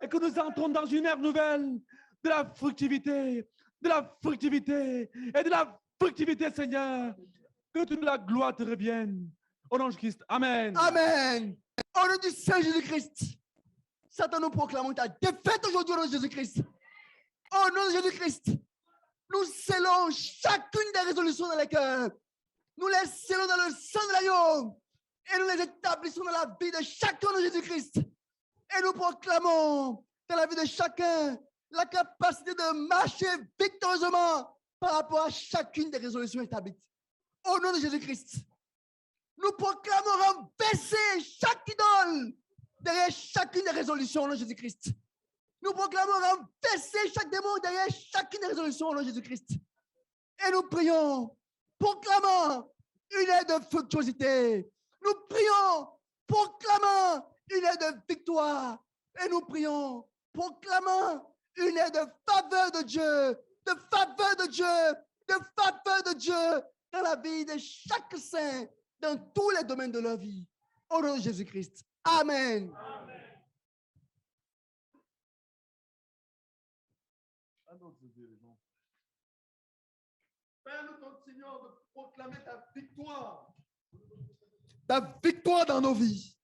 Et que nous entrons dans une ère nouvelle de la fructivité, et de la fructivité, Seigneur. Que toute la gloire te revienne. Au nom de Christ. Amen. Amen. Au nom du Saint Jésus-Christ. Satan, nous proclamons ta défaite aujourd'hui au nom de Jésus-Christ. Au nom de Jésus-Christ, nous scellons chacune des résolutions dans les cœurs. Nous les scellons dans le sang de l'agneau. Et nous les établissons dans la vie de chacun de Jésus-Christ. Et nous proclamons dans la vie de chacun la capacité de marcher victorieusement par rapport à chacune des résolutions établies. Au nom de Jésus-Christ, nous proclamons renverser chaque idole derrière chacune des résolutions au nom de Jésus-Christ. Nous proclamons renverser chaque démon derrière chacune des résolutions au nom de Jésus-Christ. Et nous prions, proclamant une aide de fructuosité. Nous prions, proclamant une aide de victoire. Et nous prions, proclamant une aide de faveur de Dieu, de faveur de Dieu, de faveur de Dieu dans la vie de chaque saint, dans tous les domaines de leur vie. Au nom de Jésus-Christ. Amen. Père, nous continuons de proclamer ta victoire. Ta victoire dans nos vies.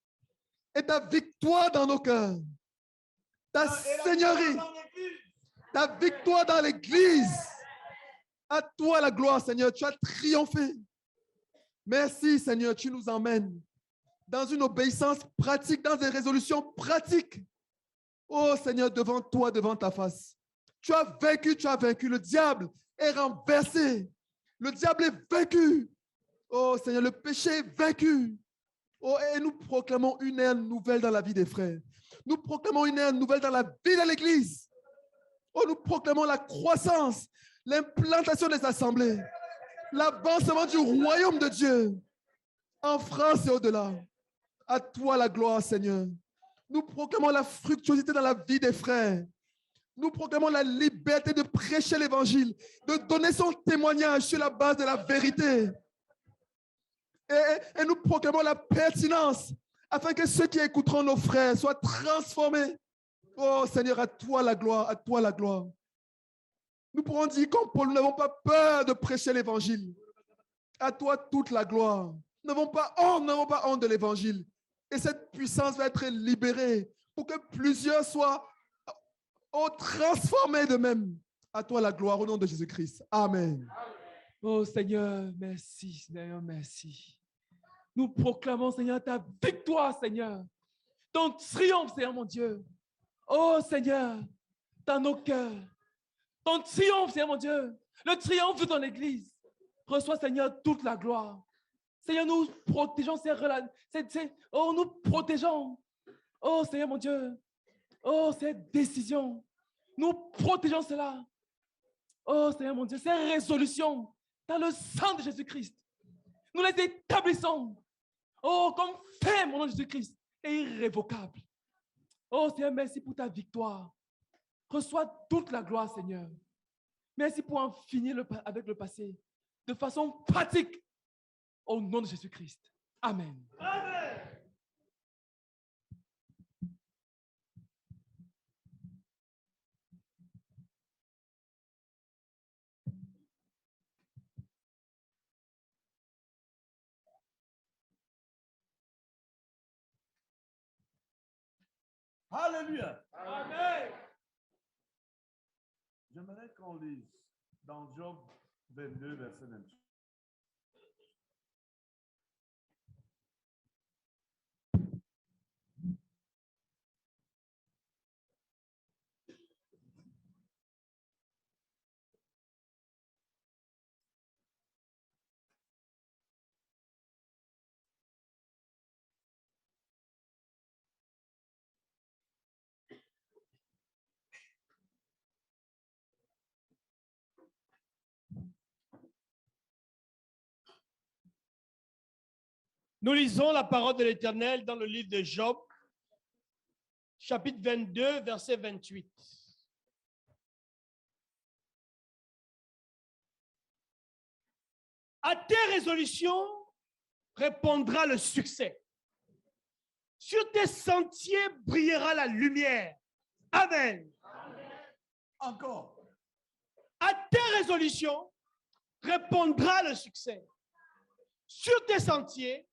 Et ta victoire dans nos cœurs. Ta seigneurie. Ta victoire dans l'Église. À toi la gloire, Seigneur. Tu as triomphé. Merci, Seigneur. Tu nous emmènes dans une obéissance pratique, dans des résolutions pratiques. Oh, Seigneur, devant toi, devant ta face. Tu as vaincu. Le diable est renversé. Le diable est vaincu. Oh, Seigneur, le péché est vaincu. Oh, et nous proclamons une ère nouvelle dans la vie des frères. Nous proclamons une ère nouvelle dans la vie de l'Église. Oh, nous proclamons la croissance, l'implantation des assemblées, l'avancement du royaume de Dieu en France et au-delà. À toi la gloire, Seigneur. Nous proclamons la fructuosité dans la vie des frères. Nous proclamons la liberté de prêcher l'évangile, de donner son témoignage sur la base de la vérité. Et nous proclamons la pertinence afin que ceux qui écouteront nos frères soient transformés. Oh Seigneur, à toi la gloire, à toi la gloire. Nous pourrons dire comme Paul, nous n'avons pas peur de prêcher l'évangile. À toi toute la gloire. Nous n'avons pas honte de l'évangile. Et cette puissance va être libérée pour que plusieurs soient transformés de même. À toi la gloire au nom de Jésus-Christ. Amen. Oh Seigneur, merci, Seigneur, merci. Nous proclamons, Seigneur, ta victoire, Seigneur. Ton triomphe, Seigneur, mon Dieu. Oh Seigneur, dans nos cœurs. Ton triomphe, Seigneur, mon Dieu. Le triomphe de ton Église. Reçois, Seigneur, toute la gloire. Seigneur, nous protégeons ces relations. Oh, nous protégeons. Oh Seigneur, mon Dieu. Oh, ces décisions. Nous protégeons cela. Oh Seigneur, mon Dieu, ces résolutions dans le sang de Jésus-Christ. Nous les établissons. Oh, comme ferme au nom de Jésus-Christ et irrévocable. Oh Seigneur, merci pour ta victoire. Reçois toute la gloire, Seigneur. Merci pour en finir avec le passé de façon pratique. Au nom de Jésus-Christ. Amen. Amen. Alléluia. Amen. J'aimerais qu'on lise dans Job 22, verset 28. Nous lisons la parole de l'Éternel dans le livre de Job, chapitre 22, verset 28. À tes résolutions répondra le succès. Sur tes sentiers brillera la lumière. Amen. Amen. Encore. À tes résolutions répondra le succès. Sur tes sentiers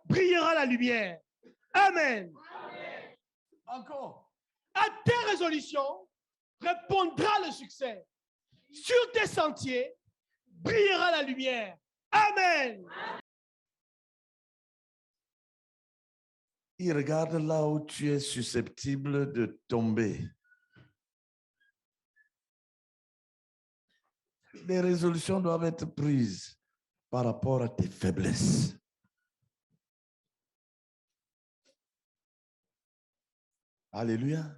brillera la lumière. Amen. Encore. À tes résolutions répondra le succès. Sur tes sentiers brillera la lumière. Amen. Il regarde là où tu es susceptible de tomber. Les résolutions doivent être prises par rapport à tes faiblesses. Alléluia.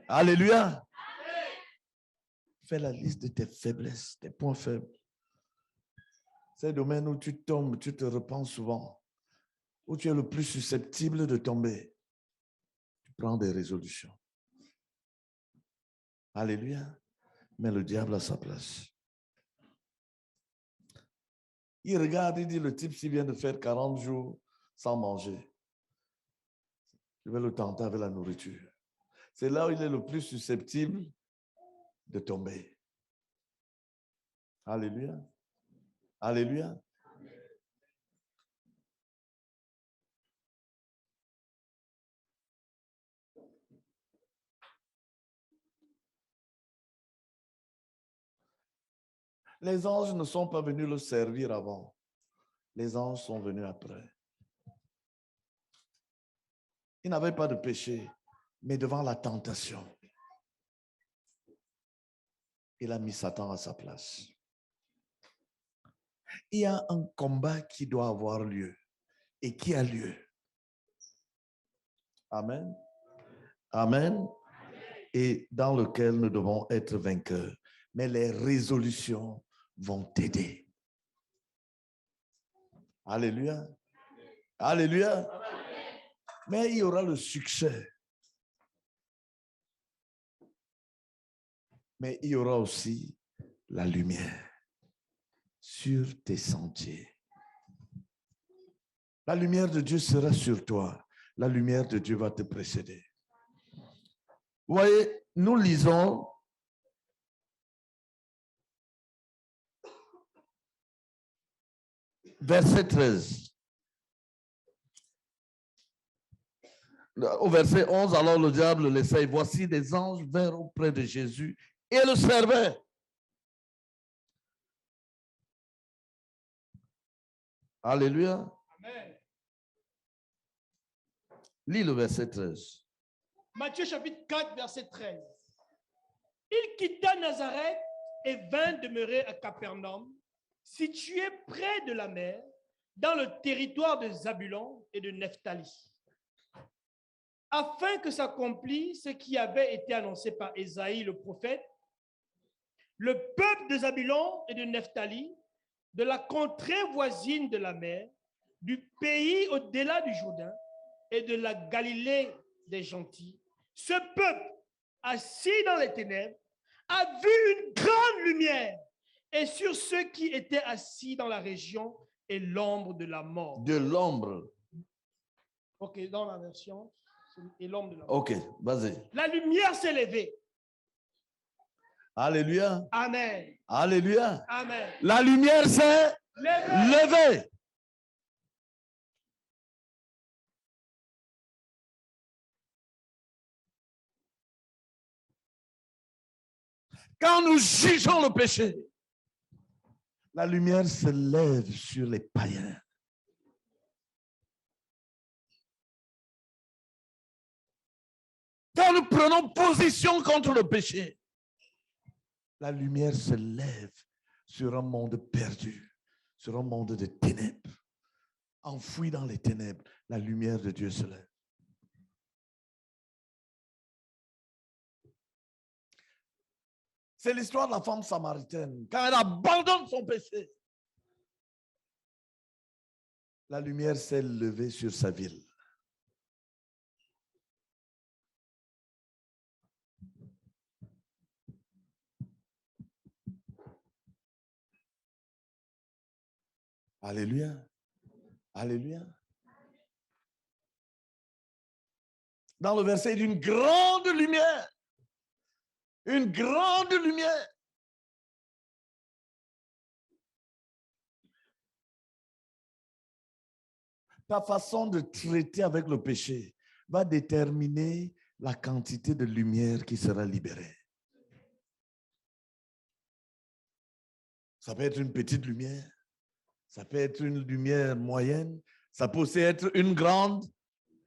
Alléluia. Fais la liste de tes faiblesses, tes points faibles. Ces domaines où tu tombes, tu te repens souvent, où tu es le plus susceptible de tomber. Tu prends des résolutions. Alléluia. Mais le diable a sa place. Il regarde, il dit, le type s'il vient de faire 40 jours sans manger, je vais le tenter avec la nourriture. C'est là où il est le plus susceptible de tomber. Alléluia. Alléluia. Les anges ne sont pas venus le servir avant. Les anges sont venus après. Il n'avait pas de péché, mais devant la tentation, il a mis Satan à sa place. Il y a un combat qui doit avoir lieu et qui a lieu. Amen. Amen. Et dans lequel nous devons être vainqueurs. Mais les résolutions vont t'aider. Alléluia. Alléluia. Mais il y aura le succès. Mais il y aura aussi la lumière sur tes sentiers. La lumière de Dieu sera sur toi. La lumière de Dieu va te précéder. Vous voyez, nous lisons verset 13. Au verset 11, alors le diable l'essaye. Voici des anges vinrent auprès de Jésus et le servaient. Alléluia. Amen. Lis le verset 13. Matthieu chapitre 4, verset 13. Il quitta Nazareth et vint demeurer à Capernaum, situé près de la mer, dans le territoire de Zabulon et de Nephtali, afin que s'accomplisse ce qui avait été annoncé par Ésaïe le prophète. Le peuple de Zabulon et de Nephtali, de la contrée voisine de la mer, du pays au-delà du Jourdain et de la Galilée des gentils, ce peuple, assis dans les ténèbres, a vu une grande lumière, et sur ceux qui étaient assis dans la région et l'ombre de la mort. De l'ombre. Ok, dans la version, et l'ombre de la mort. Ok, vas-y. La lumière s'est levée. Alléluia. Amen. Alléluia. Amen. La lumière s'est levée. Quand nous jugeons le péché, la lumière se lève sur les païens. Quand nous prenons position contre le péché, la lumière se lève sur un monde perdu, sur un monde de ténèbres. Enfoui dans les ténèbres, la lumière de Dieu se lève. C'est l'histoire de la femme samaritaine. Quand elle abandonne son péché, la lumière s'est levée sur sa ville. Alléluia. Alléluia. Dans le verset d'une grande lumière. Une grande lumière. Ta façon de traiter avec le péché va déterminer la quantité de lumière qui sera libérée. Ça peut être une petite lumière, ça peut être une lumière moyenne, ça peut aussi être une grande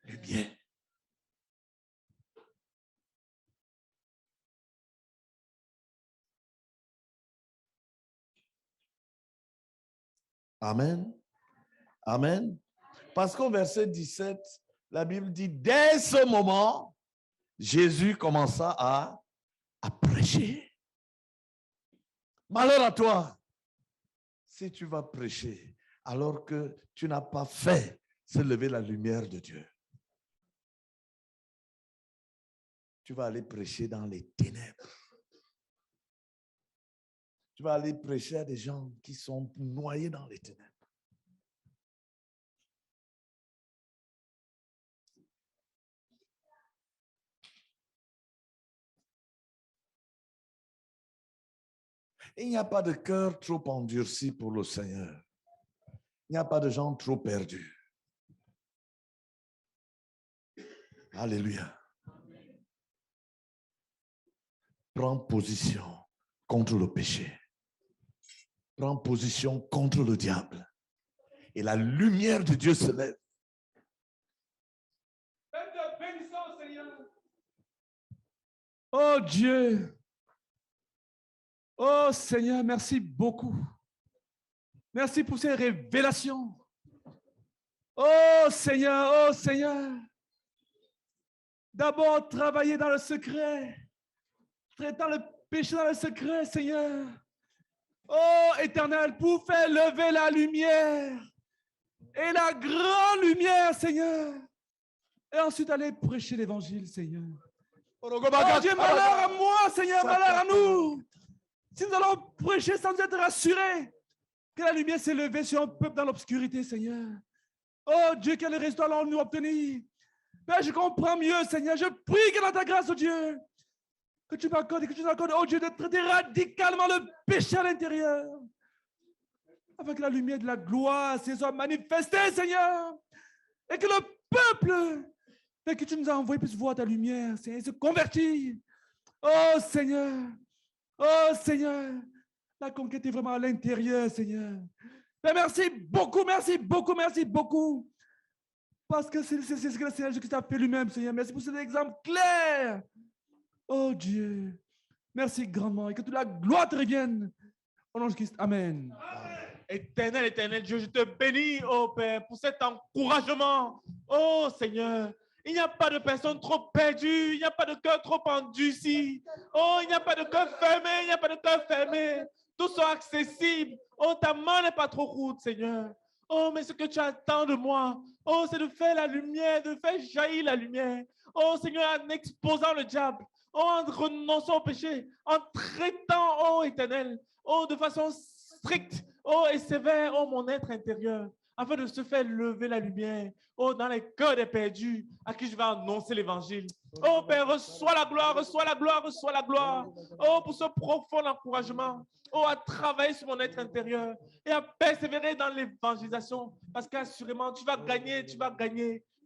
lumière. Amen. Amen. Parce qu'au verset 17, la Bible dit, dès ce moment, Jésus commença à prêcher. Malheur à toi si tu vas prêcher alors que tu n'as pas fait se lever la lumière de Dieu. Tu vas aller prêcher dans les ténèbres. Tu vas aller prêcher à des gens qui sont noyés dans les ténèbres. Il n'y a pas de cœur trop endurci pour le Seigneur. Il n'y a pas de gens trop perdus. Alléluia. Prends position contre le péché. Prends position contre le diable. Et la lumière de Dieu se lève. Oh Dieu, oh Seigneur, merci beaucoup. Merci pour ces révélations. Oh Seigneur, d'abord travailler dans le secret, traitant le péché dans le secret, Seigneur. Oh Éternel, pour faire lever la lumière et la grande lumière, Seigneur. Et ensuite aller prêcher l'évangile, Seigneur. Oh Dieu, malheur à moi, Seigneur, malheur à nous. Si nous allons prêcher sans être rassurés que la lumière s'est levée sur un peuple dans l'obscurité, Seigneur. Oh Dieu, quel résultat allons-nous obtenir? Père, je comprends mieux, Seigneur. Je prie que dans ta grâce, oh Dieu, que tu m'accordes et que tu nous accordes, oh Dieu, de traiter radicalement le péché à l'intérieur. Avec la lumière de la gloire, ces soit manifestée, Seigneur. Et que le peuple que tu nous as envoyé puisse voir ta lumière, Seigneur, et se convertir. Oh Seigneur, la conquête est vraiment à l'intérieur, Seigneur. Mais merci beaucoup. Parce que c'est ce que le Seigneur Jésus-Christ a fait lui-même, Seigneur. Merci pour cet exemple clair. Oh Dieu, merci grandement et que toute la gloire te revienne. Au nom de Christ, Amen. Éternel Dieu, je te bénis, oh Père, pour cet encouragement. Oh Seigneur, il n'y a pas de personne trop perdue, il n'y a pas de cœur trop endurci. Oh, il n'y a pas de cœur fermé, Tous sont accessibles. Oh, ta main n'est pas trop courte, Seigneur. Oh, mais ce que tu attends de moi, oh, c'est de faire la lumière, de faire jaillir la lumière. Oh, Seigneur, en exposant le diable, oh, en renonçant au péché, en traitant, oh, Éternel, oh, de façon stricte, oh, et sévère, oh, mon être intérieur, afin de se faire lever la lumière, oh, dans les cœurs des perdus, à qui je vais annoncer l'évangile. Oh, Père, reçois la gloire, oh, pour ce profond encouragement, oh, à travailler sur mon être intérieur et à persévérer dans l'évangélisation, parce qu'assurément, tu vas gagner.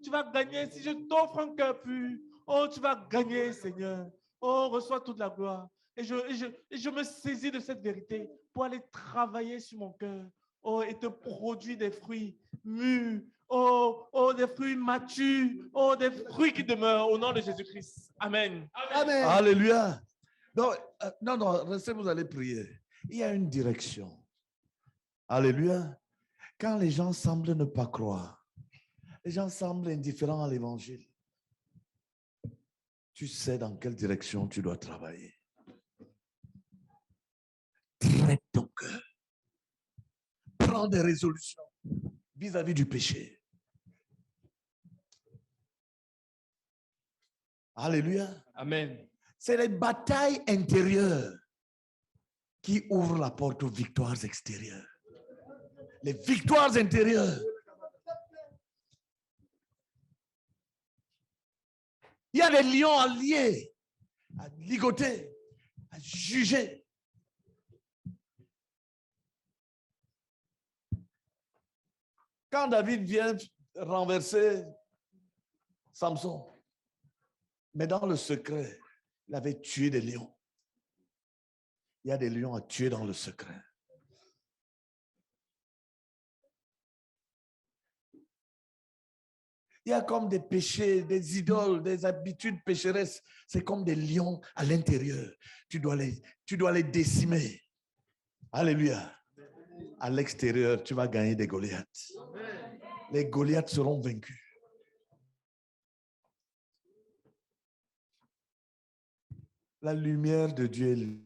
Tu vas gagner si je t'offre un cœur pur. Oh, tu vas gagner, Seigneur. Oh, reçois toute la gloire. Et je me saisis de cette vérité pour aller travailler sur mon cœur. Oh, et te produire des fruits mûrs. Oh, des fruits matures. Oh, des fruits qui demeurent au nom de Jésus-Christ. Amen. Amen. Alléluia. Non, restez, vous allez prier. Il y a une direction. Alléluia. Quand les gens semblent ne pas croire, les gens semblent indifférents à l'évangile, tu sais dans quelle direction tu dois travailler. Traite ton cœur. Prends des résolutions vis-à-vis du péché. Alléluia. Amen. C'est les batailles intérieures qui ouvrent la porte aux victoires extérieures. Les victoires intérieures. Il y a des lions alliés, à ligoter, à juger. Quand David vient renversé Samson. Mais dans le secret, il avait tué des lions. Il y a des lions à tuer dans le secret. Il y a comme des péchés, des idoles, des habitudes pécheresses. C'est comme des lions à l'intérieur. Tu dois les décimer. Alléluia. À l'extérieur, tu vas gagner des Goliaths. Les Goliaths seront vaincus. La lumière de Dieu.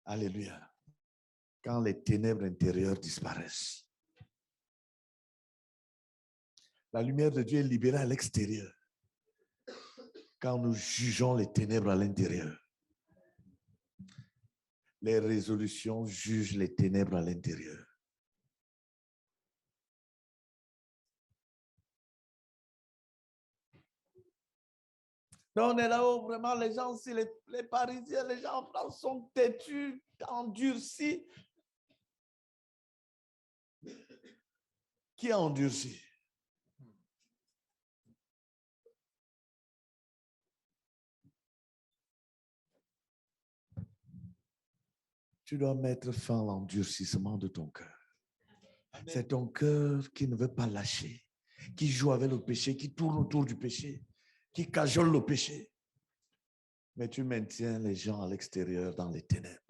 Alléluia. Quand les ténèbres intérieures disparaissent. La lumière de Dieu est libérée à l'extérieur. Quand nous jugeons les ténèbres à l'intérieur. Les résolutions jugent les ténèbres à l'intérieur. Donc on est là-haut, vraiment, les gens aussi, les Parisiens, les gens en France sont têtus, endurcis. Qui a endurci? Tu dois mettre fin à l'endurcissement de ton cœur. C'est ton cœur qui ne veut pas lâcher, qui joue avec le péché, qui tourne autour du péché, qui cajole le péché. Mais tu maintiens les gens à l'extérieur dans les ténèbres.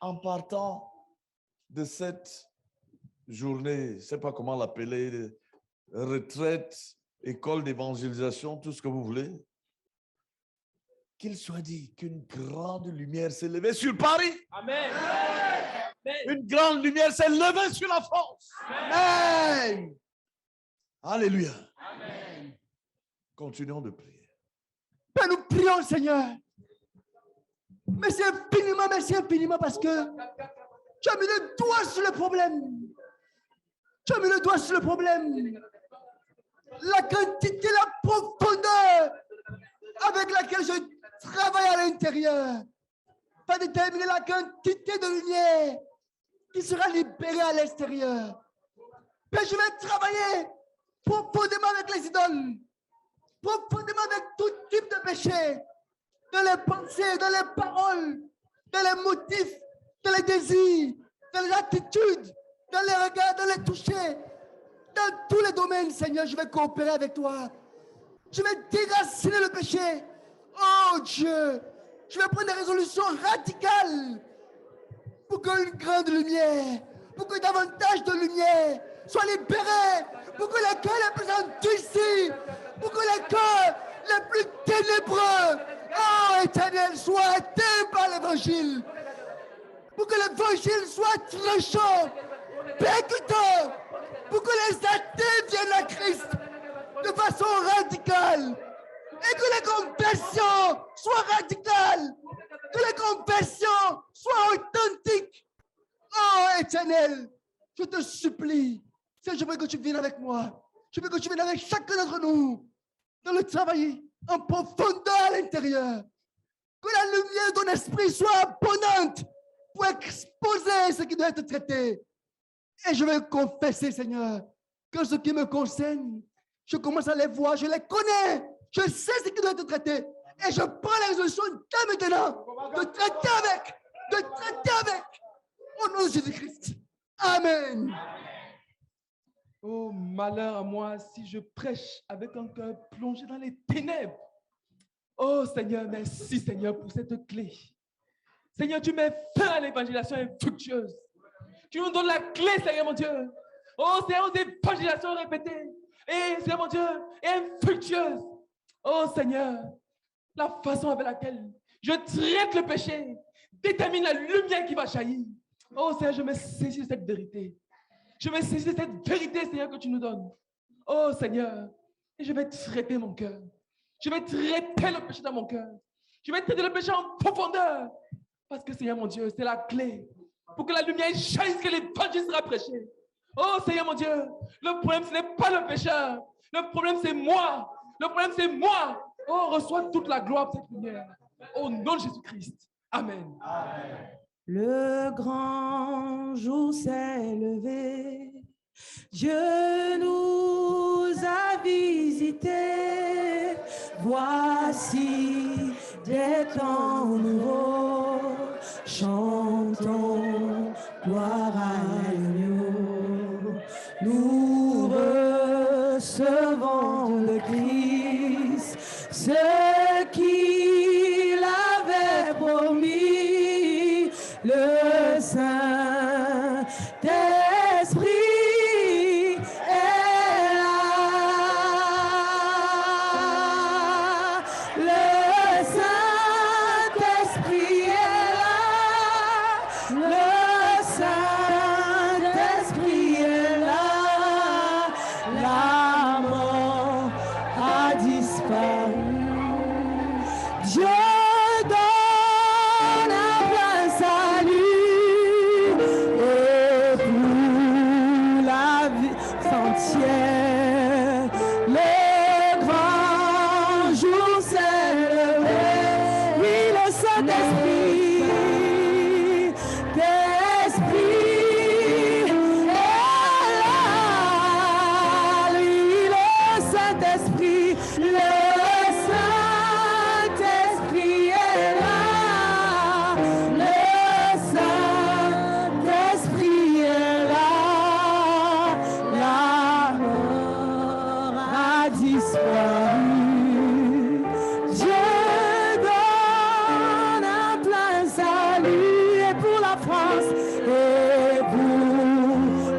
En partant de cette journée, je ne sais pas comment l'appeler, retraite, école d'évangélisation, tout ce que vous voulez, qu'il soit dit qu'une grande lumière s'est levée sur Paris. Amen. Une grande lumière s'est levée sur la France. Amen. Alléluia. Amen. Continuons de prier. Père, nous prions, Seigneur. Merci infiniment parce que tu as mis le doigt sur le problème. Tu as mis le doigt sur le problème. La quantité, la profondeur avec laquelle je travaille à l'intérieur va déterminer la quantité de lumière qui sera libérée à l'extérieur. Père, je vais travailler profondément avec les idoles, profondément avec tout type de péché, dans les pensées, dans les paroles, dans les motifs, dans les désirs, dans les attitudes, dans les regards, dans les touchés, dans tous les domaines, Seigneur, je vais coopérer avec toi. Je vais déraciner le péché. Oh Dieu, je vais prendre des résolutions radicales pour qu'une grande lumière, pour que davantage de lumière soit libérée, pour que les cœurs les plus endurcis, pour que les cœurs les plus ténébreux, oh Éternel, soient atteints par l'évangile, pour que l'évangile soit tranchant, percutant, pour que les athées viennent à Christ de façon radicale et que les conversions soient radicales, que les conversions soient authentiques. Oh Éternel, je te supplie, je veux que tu viennes avec moi, je veux que tu viennes avec chacun d'entre nous dans le travail en profondeur à l'intérieur, que la lumière de ton esprit soit abondante pour exposer ce qui doit être traité. Et je vais confesser, Seigneur, que ce qui me concerne, je commence à les voir, je les connais, je sais ce qui doit être traité. Et je prends la résolution dès maintenant de traiter avec, au nom de Jésus-Christ. Amen. Oh, malheur à moi si je prêche avec un cœur plongé dans les ténèbres. Oh Seigneur, merci Seigneur pour cette clé. Seigneur, tu mets fin à l'évangélisation infructueuse. Tu nous donnes la clé, Seigneur mon Dieu. Oh Seigneur, aux évangélisations répétées. Et Seigneur mon Dieu, infructueuse. Oh Seigneur, la façon avec laquelle je traite le péché détermine la lumière qui va jaillir. Oh Seigneur, je me saisis de cette vérité. Je me saisis de cette vérité, Seigneur, que tu nous donnes. Oh Seigneur, et je vais traiter mon cœur. Je vais traiter le péché dans mon cœur. Je vais traiter le péché en profondeur. Parce que Seigneur mon Dieu, c'est la clé pour que la lumière jaillisse, que l'évangile sera prêché. Oh Seigneur mon Dieu, le problème ce n'est pas le pécheur. Le problème c'est moi. Le problème c'est moi. Oh, reçois toute la gloire de cette lumière. Au nom de Jésus-Christ. Amen. Amen. Le grand jour s'est levé. Dieu nous a visités. Voici des temps nouveaux. Chantons gloire à l'agneau. Nous recevons le Christ, ce qu'il avait promis, le Saint-Esprit est là. Le Saint-Esprit est là. Le Saint-Esprit est là. La mort a disparu. Dieu donne un plein salut et pour la vie entière. Le grand jour s'est levé. Oui, le Saint-Esprit, l'Esprit est là. Oui, le Saint-Esprit, le Saint-Esprit est là. Le Saint-Esprit est là. La mort a disparu. Dieu donne un plein salut et pour la France et pour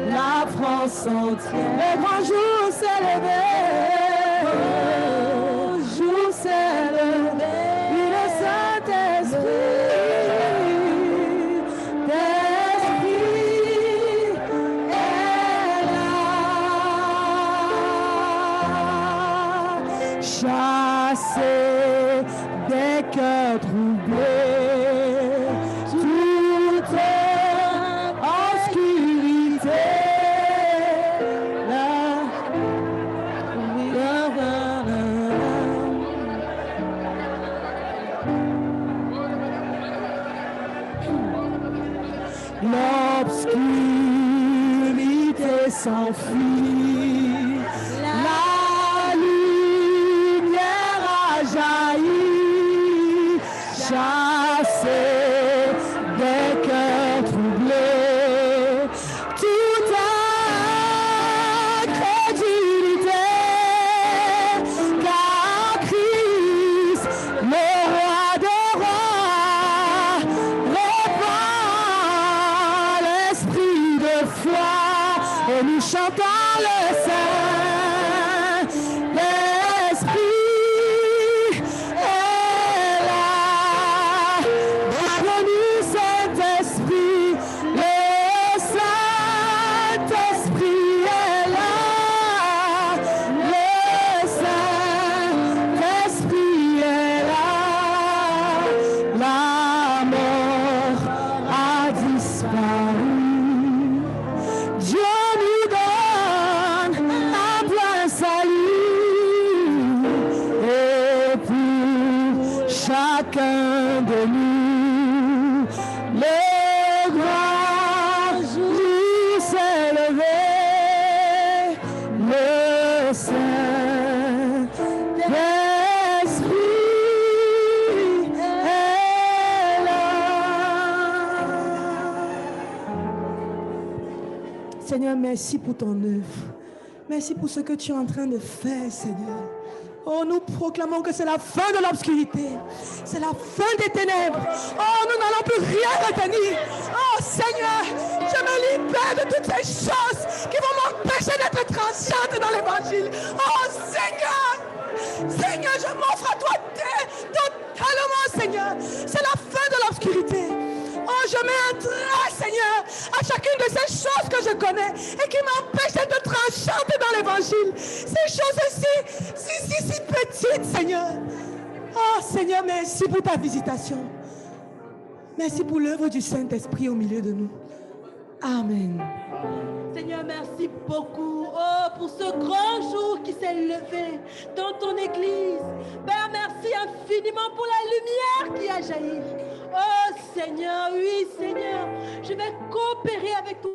la France entière. Le grand jour s'est levé. Le jour s'est levé. Oui, le Saint-Esprit, l'Esprit est là. Chasser des cœurs troublés, toute obscurité. L'obscurité s'enfuit. La lumière a jailli. Chasser des cœurs troublés. Toute incrédulité. Car Christ, le roi des rois, répand l'esprit de foi. Et nous chantons le Saint. L'Esprit est là. Bienvenue Saint-Esprit. Le Saint-Esprit est là. Le Saint-Esprit est là. La mort a disparu. Dieu nous donne un plein salut et pour chacun de nous, le grand jour s'est levé. Le Saint-Esprit est là. Seigneur, merci pour ton œuvre. Merci pour ce que tu es en train de faire, Seigneur. Oh, nous proclamons que c'est la fin de l'obscurité. C'est la fin des ténèbres. Oh, nous n'allons plus rien retenir. Oh, Seigneur, je me libère de toutes ces choses qui vont m'empêcher d'être tranchante dans l'évangile. Oh, Seigneur, Seigneur, je m'offre à toi totalement, Seigneur. C'est la fin de l'obscurité. Oh, je mets un trait, Seigneur, à chacune de ces choses que je connais et qui m'empêchent d'être tranchante dans l'évangile. Ces choses si petites, Seigneur. Oh, Seigneur, merci pour ta visitation. Merci pour l'œuvre du Saint-Esprit au milieu de nous. Amen. Seigneur, merci beaucoup pour ce grand jour qui s'est levé dans ton église. Père, merci infiniment pour la lumière qui a jailli. Oh, Seigneur, oui, Seigneur. Je vais coopérer avec toi.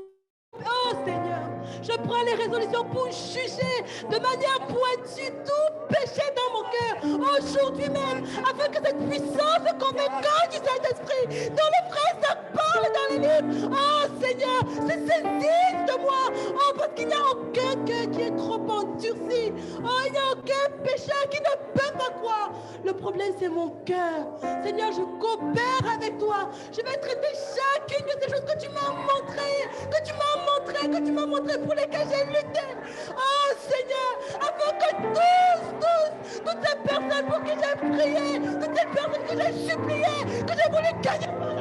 Oh Seigneur, je prends les résolutions pour juger de manière pointue tout péché dans mon cœur aujourd'hui même, afin que cette puissance convaincante du Saint-Esprit, dont le frère se parle dans les livres, oh Seigneur, se saisisse de moi. Oh, parce qu'il n'y a aucun cœur qui est trop endurci. Oh, il n'y a aucun pécheur qui ne peut pas croire. Le problème, c'est mon cœur. Seigneur, je coopère avec toi. Je vais traiter chacune de ces choses que tu m'as montrées, pour lesquelles j'ai lutté. Oh Seigneur, afin que toutes ces personnes pour qui j'ai prié, toutes ces personnes que j'ai supplié, que j'ai voulu gagner par la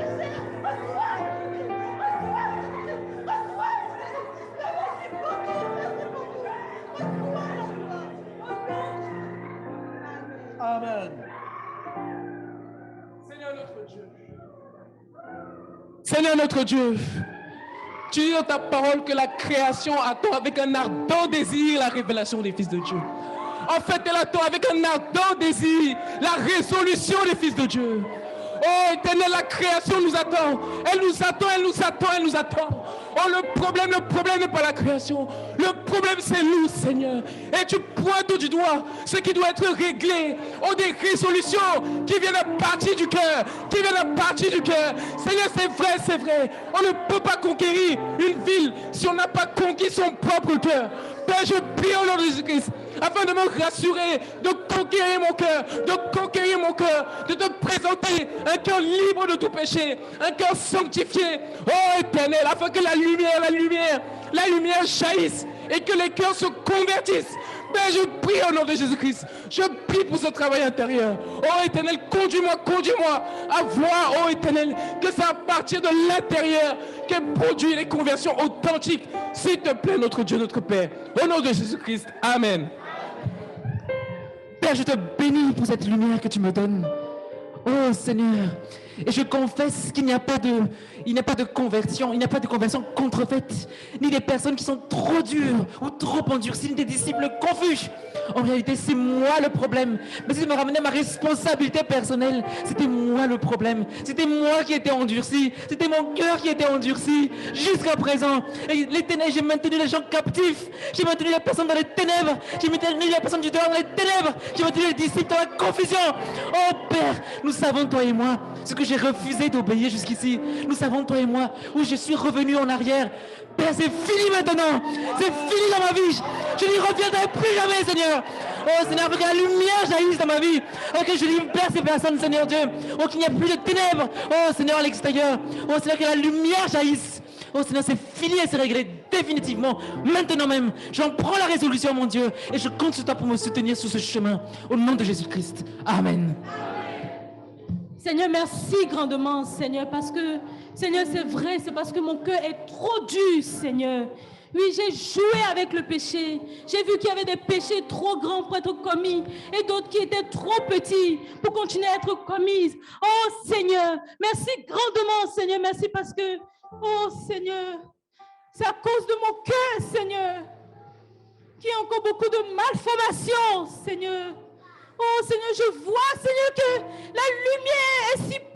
Amen. Seigneur notre Dieu. Seigneur notre Dieu, tu dis dans ta parole que la création attend avec un ardent désir la révélation des fils de Dieu. En fait, elle attend avec un ardent désir la résolution des fils de Dieu. Oh Éternel, la création nous attend. Elle nous attend, elle nous attend, elle nous attend. Oh, le problème n'est pas la création. Le problème, c'est nous, Seigneur. Et tu pointes du doigt ce qui doit être réglé. Oh, des résolutions qui viennent à partir du cœur. Seigneur, c'est vrai. On ne peut pas conquérir une ville si on n'a pas conquis son propre cœur. Père, je prie au nom de Jésus-Christ, afin de me rassurer, de conquérir mon cœur, de te présenter un cœur libre de tout péché, un cœur sanctifié. Oh Éternel, afin que la lumière jaillisse et que les cœurs se convertissent. Père, je prie au nom de Jésus-Christ. Je prie pour ce travail intérieur. Oh Éternel, conduis-moi à voir, oh Éternel, que c'est à partir de l'intérieur que produit les conversions authentiques. S'il te plaît, notre Dieu, notre Père. Au nom de Jésus-Christ. Amen. Père, je te bénis pour cette lumière que tu me donnes. Oh Seigneur, et je confesse qu'il n'y a pas de conversion, contrefaite, ni des personnes qui sont trop dures ou trop endurcies, ni des disciples confus. En réalité, c'est moi le problème. Mais si je me ramenais à ma responsabilité personnelle, c'était moi le problème. C'était moi qui étais endurci. C'était mon cœur qui était endurci jusqu'à présent. Et les ténèbres, j'ai maintenu les gens captifs. J'ai maintenu les personnes dans les ténèbres. J'ai maintenu les personnes du dehors dans les ténèbres. J'ai maintenu les disciples dans la confusion. Oh Père, nous savons, toi et moi, ce que j'ai refusé d'obéir jusqu'ici. Nous savons, toi et moi, où je suis revenu en arrière. Père, c'est fini maintenant. C'est fini dans ma vie. Je n'y reviendrai plus jamais, Seigneur. Oh Seigneur, que la lumière jaillisse dans ma vie. Oh, que je libère ces personnes, Seigneur Dieu. Oh, qu'il n'y a plus de ténèbres. Oh Seigneur, à l'extérieur. Oh Seigneur, que la lumière jaillisse. Oh Seigneur, c'est fini et c'est réglé définitivement. Maintenant même, j'en prends la résolution, mon Dieu. Et je compte sur toi pour me soutenir sur ce chemin. Au nom de Jésus-Christ. Amen. Seigneur, merci grandement, Seigneur, parce que, Seigneur, c'est vrai, c'est parce que mon cœur est trop dur, Seigneur. Oui, j'ai joué avec le péché. J'ai vu qu'il y avait des péchés trop grands pour être commis et d'autres qui étaient trop petits pour continuer à être commises. Oh, Seigneur, merci grandement, Seigneur, merci parce que, oh, Seigneur, c'est à cause de mon cœur, Seigneur, qu'il y a encore beaucoup de malformations, Seigneur. Oh Seigneur, je vois, Seigneur, que la lumière est si peu,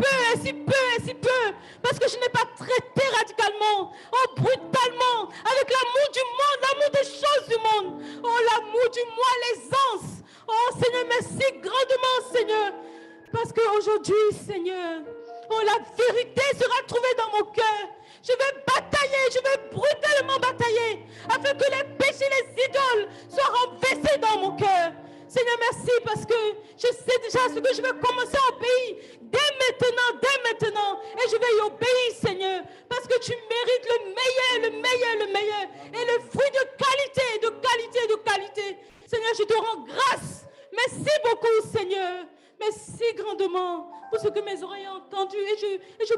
parce que je n'ai pas traité radicalement, oh brutalement, avec l'amour du monde, l'amour des choses du monde, oh l'amour du moi, l'aisance. Oh Seigneur, merci grandement, Seigneur, parce qu'aujourd'hui, Seigneur, oh la vérité sera trouvée dans mon cœur. Je vais batailler, je vais brutalement batailler, afin que les péchés, les idoles soient renversés dans mon cœur. Seigneur, merci parce que je sais déjà ce que je vais commencer à obéir dès maintenant. Et je vais y obéir, Seigneur, parce que tu mérites le meilleur. Et le fruit de qualité. Seigneur, je te rends grâce. Merci beaucoup, Seigneur. Merci grandement pour ce que mes oreilles ont entendu. Et je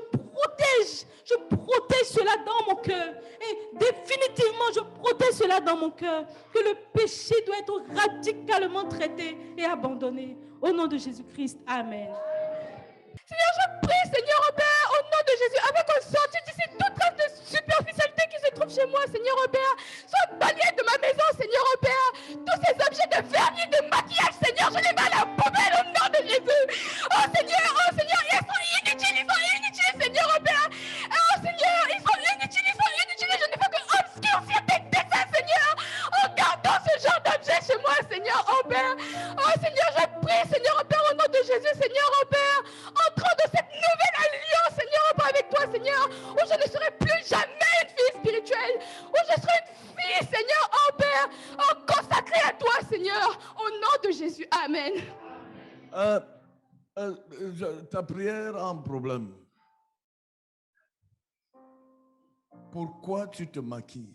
protège cela dans mon cœur. Et définitivement, je protège cela dans mon cœur. Que le péché doit être radicalement traité et abandonné. Au nom de Jésus-Christ. Amen. Seigneur, je prie, Seigneur, Père, au nom de Jésus, avec un sortie d'ici toute trace de superficialité qui se trouve chez moi, Seigneur, Père. Sois balayé de ma maison, Seigneur, Père. Tous ces objets de vernis, de maquillage, Seigneur, je les mets à la poubelle au nom de Jésus. Oh Seigneur, ils sont inutiles, Seigneur, où je ne serai plus jamais une fille spirituelle, où je serai une fille, Seigneur, oh Père, oh, consacrée à toi, Seigneur, au nom de Jésus. Amen. Ta prière a un problème. Pourquoi tu te maquilles?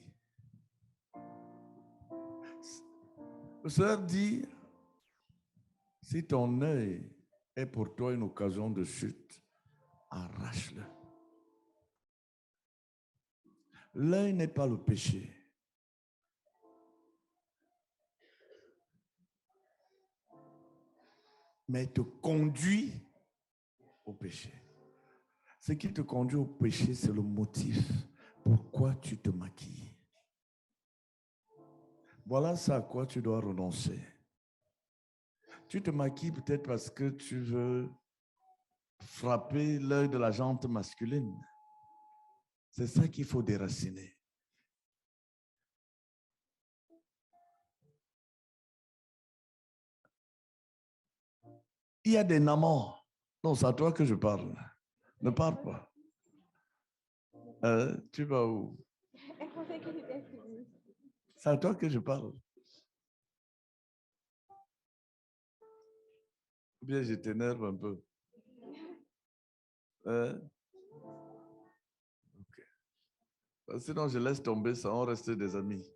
Le Seigneur dit, si ton œil est pour toi une occasion de chute, arrache-le. L'œil n'est pas le péché. Mais te conduit au péché. Ce qui te conduit au péché, c'est le motif. Pourquoi tu te maquilles? Voilà ça à quoi tu dois renoncer. Tu te maquilles peut-être parce que tu veux frapper l'œil de la jante masculine. C'est ça qu'il faut déraciner. Il y a des namans. Non, c'est à toi que je parle. Ne parle pas. Tu vas où? C'est à toi que je parle. Ou bien je t'énerve un peu. Ok. Sinon, je laisse tomber ça, on reste des amis.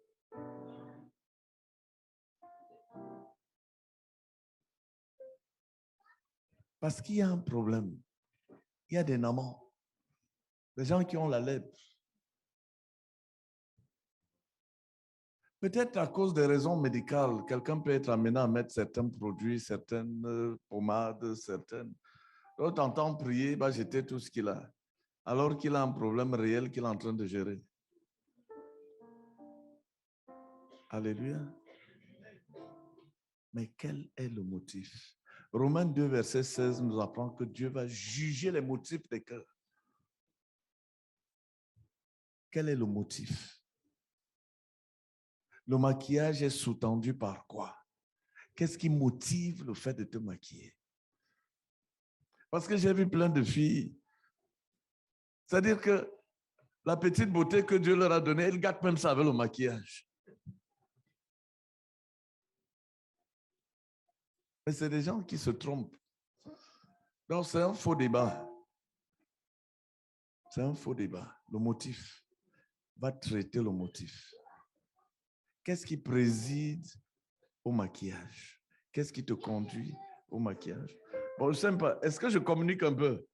Parce qu'il y a un problème. Il y a des namans. Des gens qui ont la lèpre. Peut-être à cause des raisons médicales, quelqu'un peut être amené à mettre certains produits, certaines pommades, certaines. L'autre entend prier, va jeter tout ce qu'il a. Alors qu'il a un problème réel qu'il est en train de gérer. Alléluia. Mais quel est le motif? Romains 2, verset 16 nous apprend que Dieu va juger les motifs des cœurs. Quel est le motif? Le maquillage est sous-tendu par quoi? Qu'est-ce qui motive le fait de te maquiller? Parce que j'ai vu plein de filles. C'est-à-dire que la petite beauté que Dieu leur a donnée, elles gâtent même ça avec le maquillage. Mais c'est des gens qui se trompent. Donc c'est un faux débat. C'est un faux débat. Le motif va traiter le motif. Qu'est-ce qui préside au maquillage? Qu'est-ce qui te conduit au maquillage? Bon, je ne sais pas. Est-ce que je communique un peu?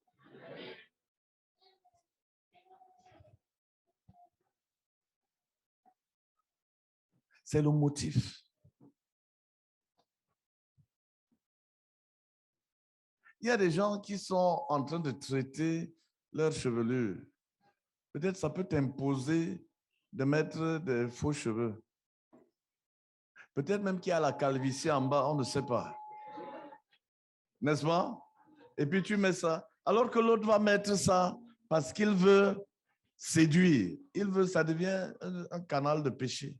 C'est le motif. Il y a des gens qui sont en train de traiter leur chevelure. Peut-être ça peut t'imposer de mettre des faux cheveux. Peut-être même qu'il y a la calvitie en bas, on ne sait pas. N'est-ce pas? Et puis tu mets ça. Alors que l'autre va mettre ça parce qu'il veut séduire. Il veut, ça devient un canal de péché.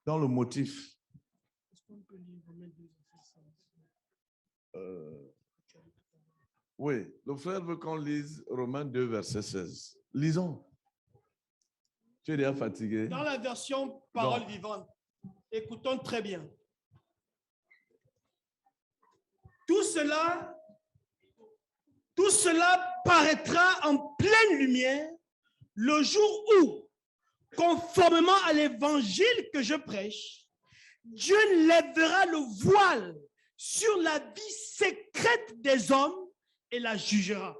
Dans le motif. Oui, le frère veut qu'on lise Romains 2, verset 16. Lisons. Tu es déjà fatigué. Dans la version Parole vivante, écoutons très bien. Tout cela paraîtra en pleine lumière le jour où, conformément à l'évangile que je prêche, Dieu lèvera le voile sur la vie secrète des hommes et la jugera.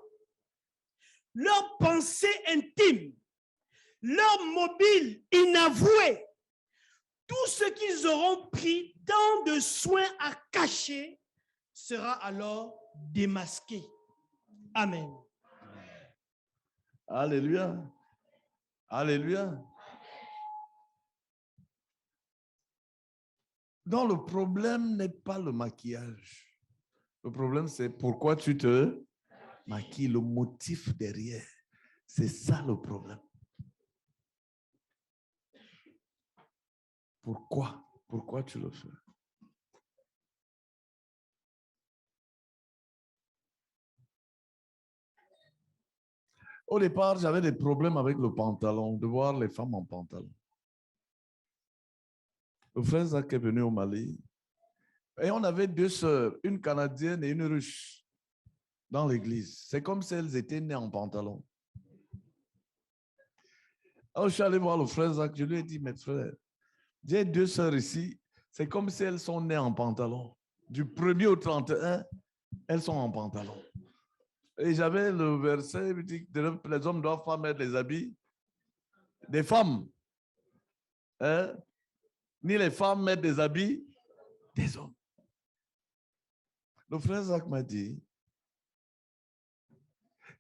Leurs pensées intimes, leurs mobiles inavoués, tout ce qu'ils auront pris tant de soin à cacher sera alors démasqué. Amen. Alléluia. Alléluia. Donc le problème n'est pas le maquillage. Le problème, c'est pourquoi tu te maquilles, le motif derrière. C'est ça le problème. Pourquoi? Pourquoi tu le fais? Au départ, j'avais des problèmes avec le pantalon, de voir les femmes en pantalon. Le frère Zach est venu au Mali et on avait 2 sœurs, une Canadienne et une Russe dans l'église. C'est comme si elles étaient nées en pantalon. Alors, je suis allé voir le frère Zach, je lui ai dit, mes frères, j'ai 2 sœurs ici, c'est comme si elles sont nées en pantalon. Du 1er au 31, elles sont en pantalon. Et j'avais le verset qui dit que les hommes ne doivent pas mettre les habits des femmes. Hein? Ni les femmes mettre des habits des hommes. Le frère Zach m'a dit,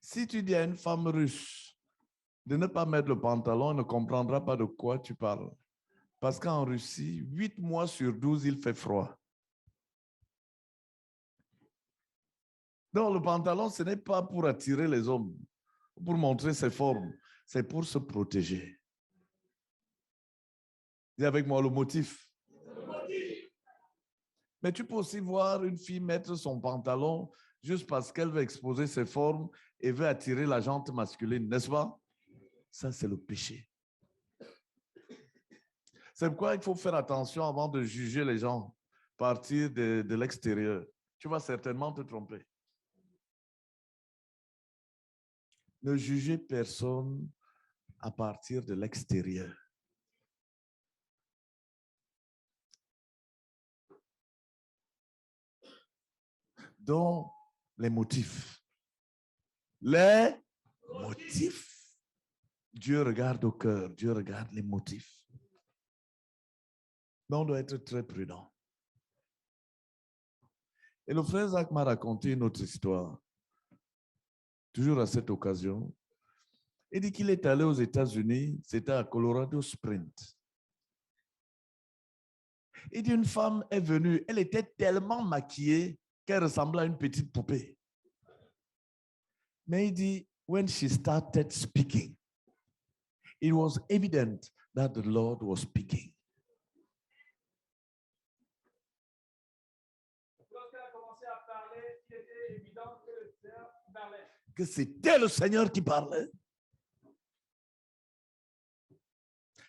si tu dis à une femme russe de ne pas mettre le pantalon, elle ne comprendra pas de quoi tu parles. Parce qu'en Russie, 8 mois sur 12, il fait froid. Donc, le pantalon, ce n'est pas pour attirer les hommes, pour montrer ses formes, c'est pour se protéger. Dis avec moi le motif. Mais tu peux aussi voir une fille mettre son pantalon juste parce qu'elle veut exposer ses formes et veut attirer la jante masculine, n'est-ce pas? Ça, c'est le péché. C'est pourquoi il faut faire attention avant de juger les gens à partir de l'extérieur. Tu vas certainement te tromper. Ne jugez personne à partir de l'extérieur. Donc, les motifs. Les motifs. Dieu regarde au cœur, Dieu regarde les motifs. Mais on doit être très prudent. Et le frère Zach m'a raconté une autre histoire. Toujours à cette occasion. Il dit qu'il est allé aux États-Unis, c'était à Colorado Springs. Il dit une femme est venue, elle était tellement maquillée qu'elle ressemblait à une petite poupée. Mais il dit, when she started speaking, it was evident that the Lord was speaking. Que c'était le Seigneur qui parlait.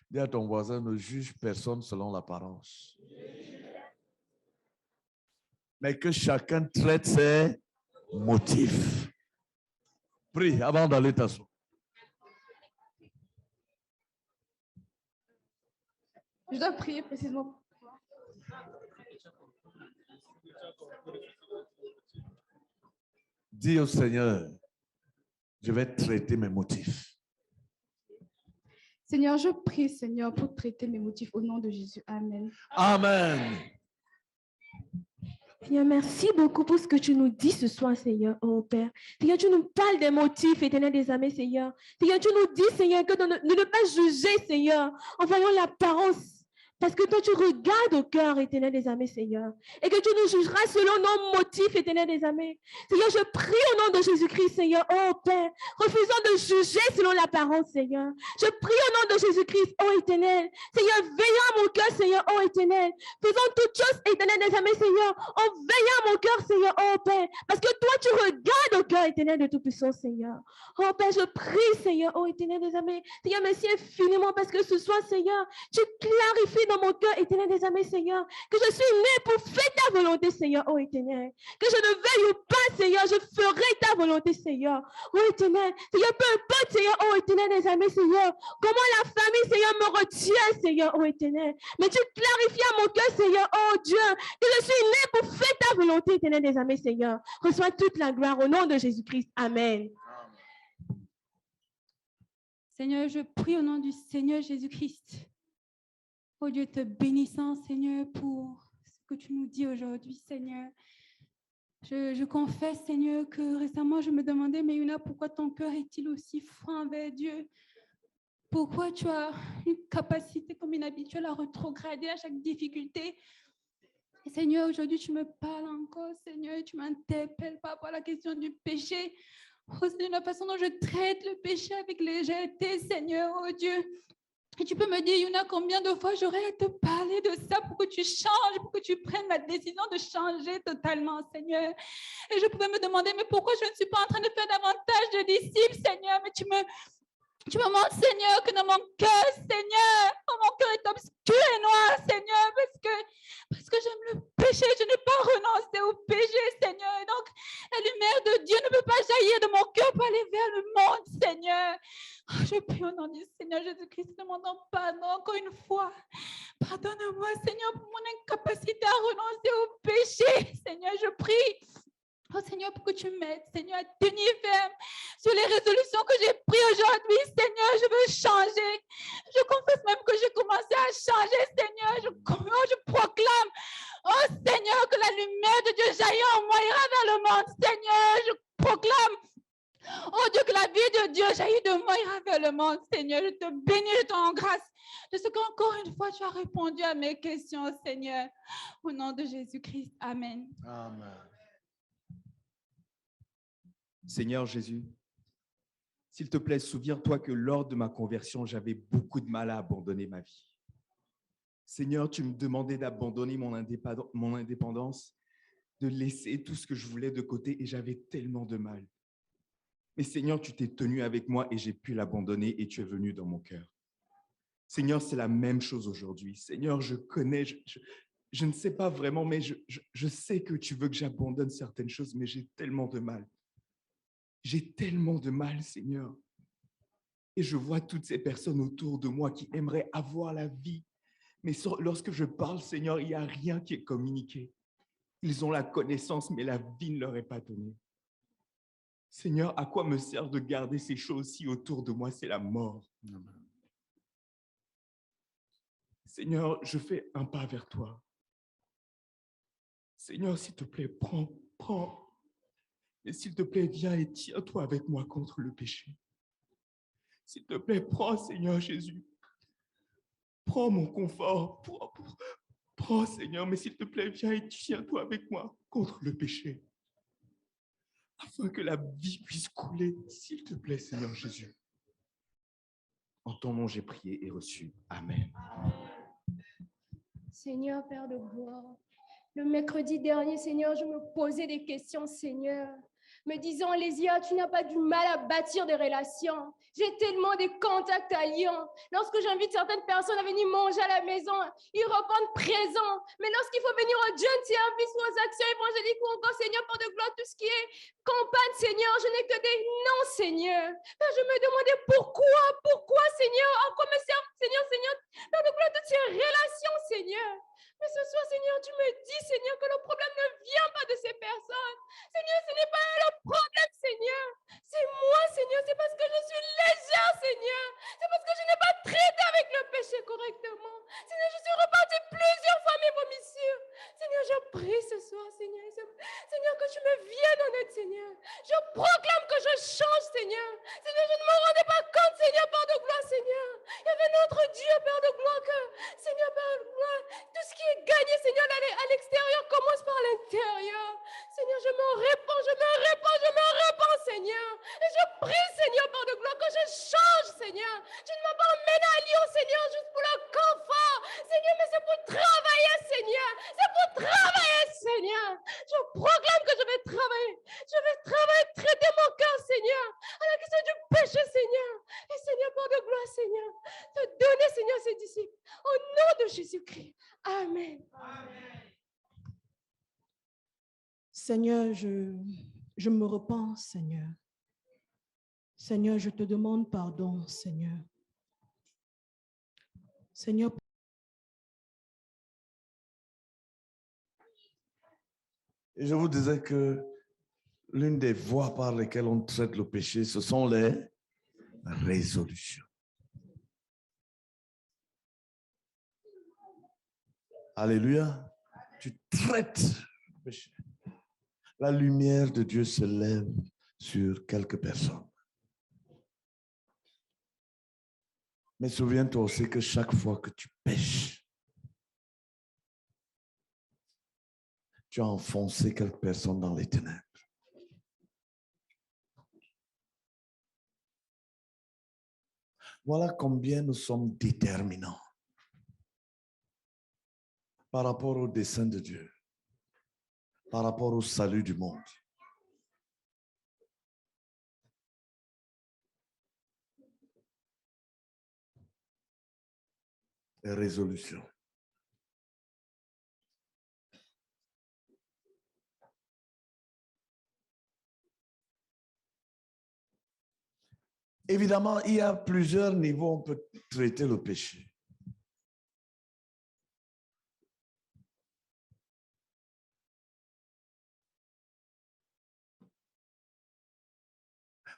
Dis à ton voisin, ne juge personne selon l'apparence. Mais que chacun traite ses motifs. Prie avant d'aller t'asseoir. Je dois prier précisément. Dis au Seigneur, je vais traiter mes motifs. Seigneur, je prie, Seigneur, pour traiter mes motifs au nom de Jésus. Amen. Amen. Seigneur, merci beaucoup pour ce que tu nous dis ce soir, Seigneur, oh Père. Seigneur, tu nous parles des motifs éternels des âmes, Seigneur. Seigneur, tu nous dis, Seigneur, que de ne pas juger, Seigneur, en voyant l'apparence. Parce que toi, tu regardes au cœur éternel des âmes, Seigneur. Et que tu nous jugeras selon nos motifs éternels des âmes. Seigneur, je prie au nom de Jésus-Christ, Seigneur, oh Père, refusant de juger selon l'apparence, Seigneur. Je prie au nom de Jésus-Christ, oh éternel. Seigneur, veillant à mon cœur, Seigneur, oh éternel. Faisons toutes choses éternelles des âmes, Seigneur, en veillant à mon cœur, Seigneur, oh Père. Parce que toi, tu regardes au cœur éternel de Tout-Puissant, Seigneur. Oh Père, je prie, Seigneur, oh éternel des âmes. Seigneur, merci infiniment parce que ce soir, Seigneur, tu clarifies dans mon cœur éternel des âmes, Seigneur, que je suis né pour faire ta volonté, Seigneur, oh éternel. Que je ne veuille ou pas, Seigneur, je ferai ta volonté, Seigneur, oh éternel. Seigneur, peu importe, Seigneur, oh éternel des âmes, Seigneur, comment la famille, Seigneur, me retient, Seigneur, oh éternel. Mais tu clarifies à mon cœur, Seigneur, oh Dieu, que je suis né pour faire ta volonté, éternel des âmes, Seigneur. Reçois toute la gloire au nom de Jésus-Christ. Amen. Seigneur, je prie au nom du Seigneur Jésus-Christ. Oh Dieu, te bénissant, Seigneur, pour ce que tu nous dis aujourd'hui, Seigneur. Je confesse, Seigneur, que récemment, je me demandais, mais Yuna, pourquoi ton cœur est-il aussi franc envers Dieu? Pourquoi tu as une capacité comme inhabituelle à retrograder à chaque difficulté? Et Seigneur, aujourd'hui, tu me parles encore, Seigneur, tu m'interpelles par rapport à la question du péché. Oh Seigneur, la façon dont je traite le péché avec légèreté, Seigneur, oh Dieu. Et tu peux me dire, Yuna, combien de fois j'aurais à te parler de ça pour que tu changes, pour que tu prennes la décision de changer totalement, Seigneur. Et je pouvais me demander, mais pourquoi je ne suis pas en train de faire davantage de disciples, Seigneur, mais tu me montres, Seigneur, que dans mon cœur, Seigneur, mon cœur est obscur et noir, Seigneur, parce que j'aime le péché. Je n'ai pas renoncé au péché, Seigneur. Et donc, la lumière de Dieu ne peut pas jaillir de mon cœur pour aller vers le monde, Seigneur. Oh, je prie au nom du Seigneur Jésus-Christ, demandant pardon encore une fois. Pardonne-moi, Seigneur, pour mon incapacité à renoncer au péché. Seigneur, je prie. Oh Seigneur, pour que tu m'aides, Seigneur, à tenir ferme sur les résolutions que j'ai prises aujourd'hui. Seigneur, je veux changer. Je confesse même que j'ai commencé à changer, Seigneur. Je proclame, oh Seigneur, que la lumière de Dieu jaillit en moi, ira vers le monde. Seigneur, je proclame, oh Dieu, que la vie de Dieu jaillit de moi, ira vers le monde. Seigneur, je te bénis, je te rends grâce de ce qu'encore une fois tu as répondu à mes questions, Seigneur. Au nom de Jésus-Christ, Amen. Amen. Seigneur Jésus, s'il te plaît, souviens-toi que lors de ma conversion, j'avais beaucoup de mal à abandonner ma vie. Seigneur, tu me demandais d'abandonner mon indépendance, de laisser tout ce que je voulais de côté et j'avais tellement de mal. Mais Seigneur, tu t'es tenu avec moi et j'ai pu l'abandonner et tu es venu dans mon cœur. Seigneur, c'est la même chose aujourd'hui. Seigneur, je connais, je ne sais pas vraiment, mais je sais que tu veux que j'abandonne certaines choses, mais j'ai tellement de mal. J'ai tellement de mal, Seigneur. Et je vois toutes ces personnes autour de moi qui aimeraient avoir la vie. Mais lorsque je parle, Seigneur, il n'y a rien qui est communiqué. Ils ont la connaissance, mais la vie ne leur est pas donnée. Seigneur, à quoi me sert de garder ces choses si autour de moi, c'est la mort? Seigneur, je fais un pas vers toi. Seigneur, s'il te plaît, prends. Et s'il te plaît, viens et tiens-toi avec moi contre le péché. S'il te plaît, prends, Seigneur Jésus. Prends mon confort. Prends, Seigneur, mais s'il te plaît, viens et tiens-toi avec moi contre le péché. Afin que la vie puisse couler. S'il te plaît, Seigneur Jésus. En ton nom, j'ai prié et reçu. Amen. Seigneur, Père de gloire, le mercredi dernier, Seigneur, je me posais des questions, Seigneur, me disant, Lésia, tu n'as pas du mal à bâtir des relations. J'ai tellement de contacts à Lyon. Lorsque j'invite certaines personnes à venir manger à la maison, ils répondent présents. Mais lorsqu'il faut venir au jeune service ou aux actions évangéliques ou encore, Seigneur, pour de gloire, tout ce qui est campagne, Seigneur, je n'ai que des non, Seigneur. Père, je me demandais pourquoi, Seigneur, en quoi me sert, Seigneur, Père de gloire, toutes ces relations, Seigneur. Mais ce soir, Seigneur, tu me dis, Seigneur, que le problème ne vient pas de ces personnes. Seigneur, ce n'est pas le problème, Seigneur. C'est moi, Seigneur. C'est parce que je suis légère, Seigneur. C'est parce que je n'ai pas traité avec le péché correctement. Seigneur, je suis repartie plusieurs fois mes vomissures. Seigneur, je prie ce soir, Seigneur. Seigneur, que tu me viennes en aide, Seigneur. Je proclame que je change, Seigneur. Seigneur, je ne me rendais pas compte, Seigneur, Père de gloire, Seigneur. Il y avait notre Dieu, Père de gloire, que, Seigneur, Père de gloire, tout ce qui est gagné, Seigneur, à l'extérieur commence par l'intérieur. Seigneur, je me répands, Seigneur. Et je prie, Seigneur, Père de gloire, que je change, Seigneur. Tu ne m'as pas emmené à Lyon, Seigneur, juste pour le confort. Seigneur, mais c'est pour travailler, Seigneur. C'est pour travailler, Seigneur. Je proclame que je vais travailler. Je vais travailler, traiter mon cœur, Seigneur, à la question du péché, Seigneur. Et Seigneur, Père de gloire, Seigneur, te donner, Seigneur, ces disciples. Au nom de Jésus-Christ. Amen. Seigneur, je me repens, Seigneur. Seigneur, je te demande pardon, Seigneur. Seigneur, et je vous disais que l'une des voies par lesquelles on traite le péché, ce sont les résolutions. Alléluia. Tu traites le péché. La lumière de Dieu se lève sur quelques personnes. Mais souviens-toi aussi que chaque fois que tu pêches, tu as enfoncé quelques personnes dans les ténèbres. Voilà combien nous sommes déterminants par rapport au dessein de Dieu, par rapport au salut du monde. résolution. Évidemment, il y a plusieurs niveaux où on peut traiter le péché.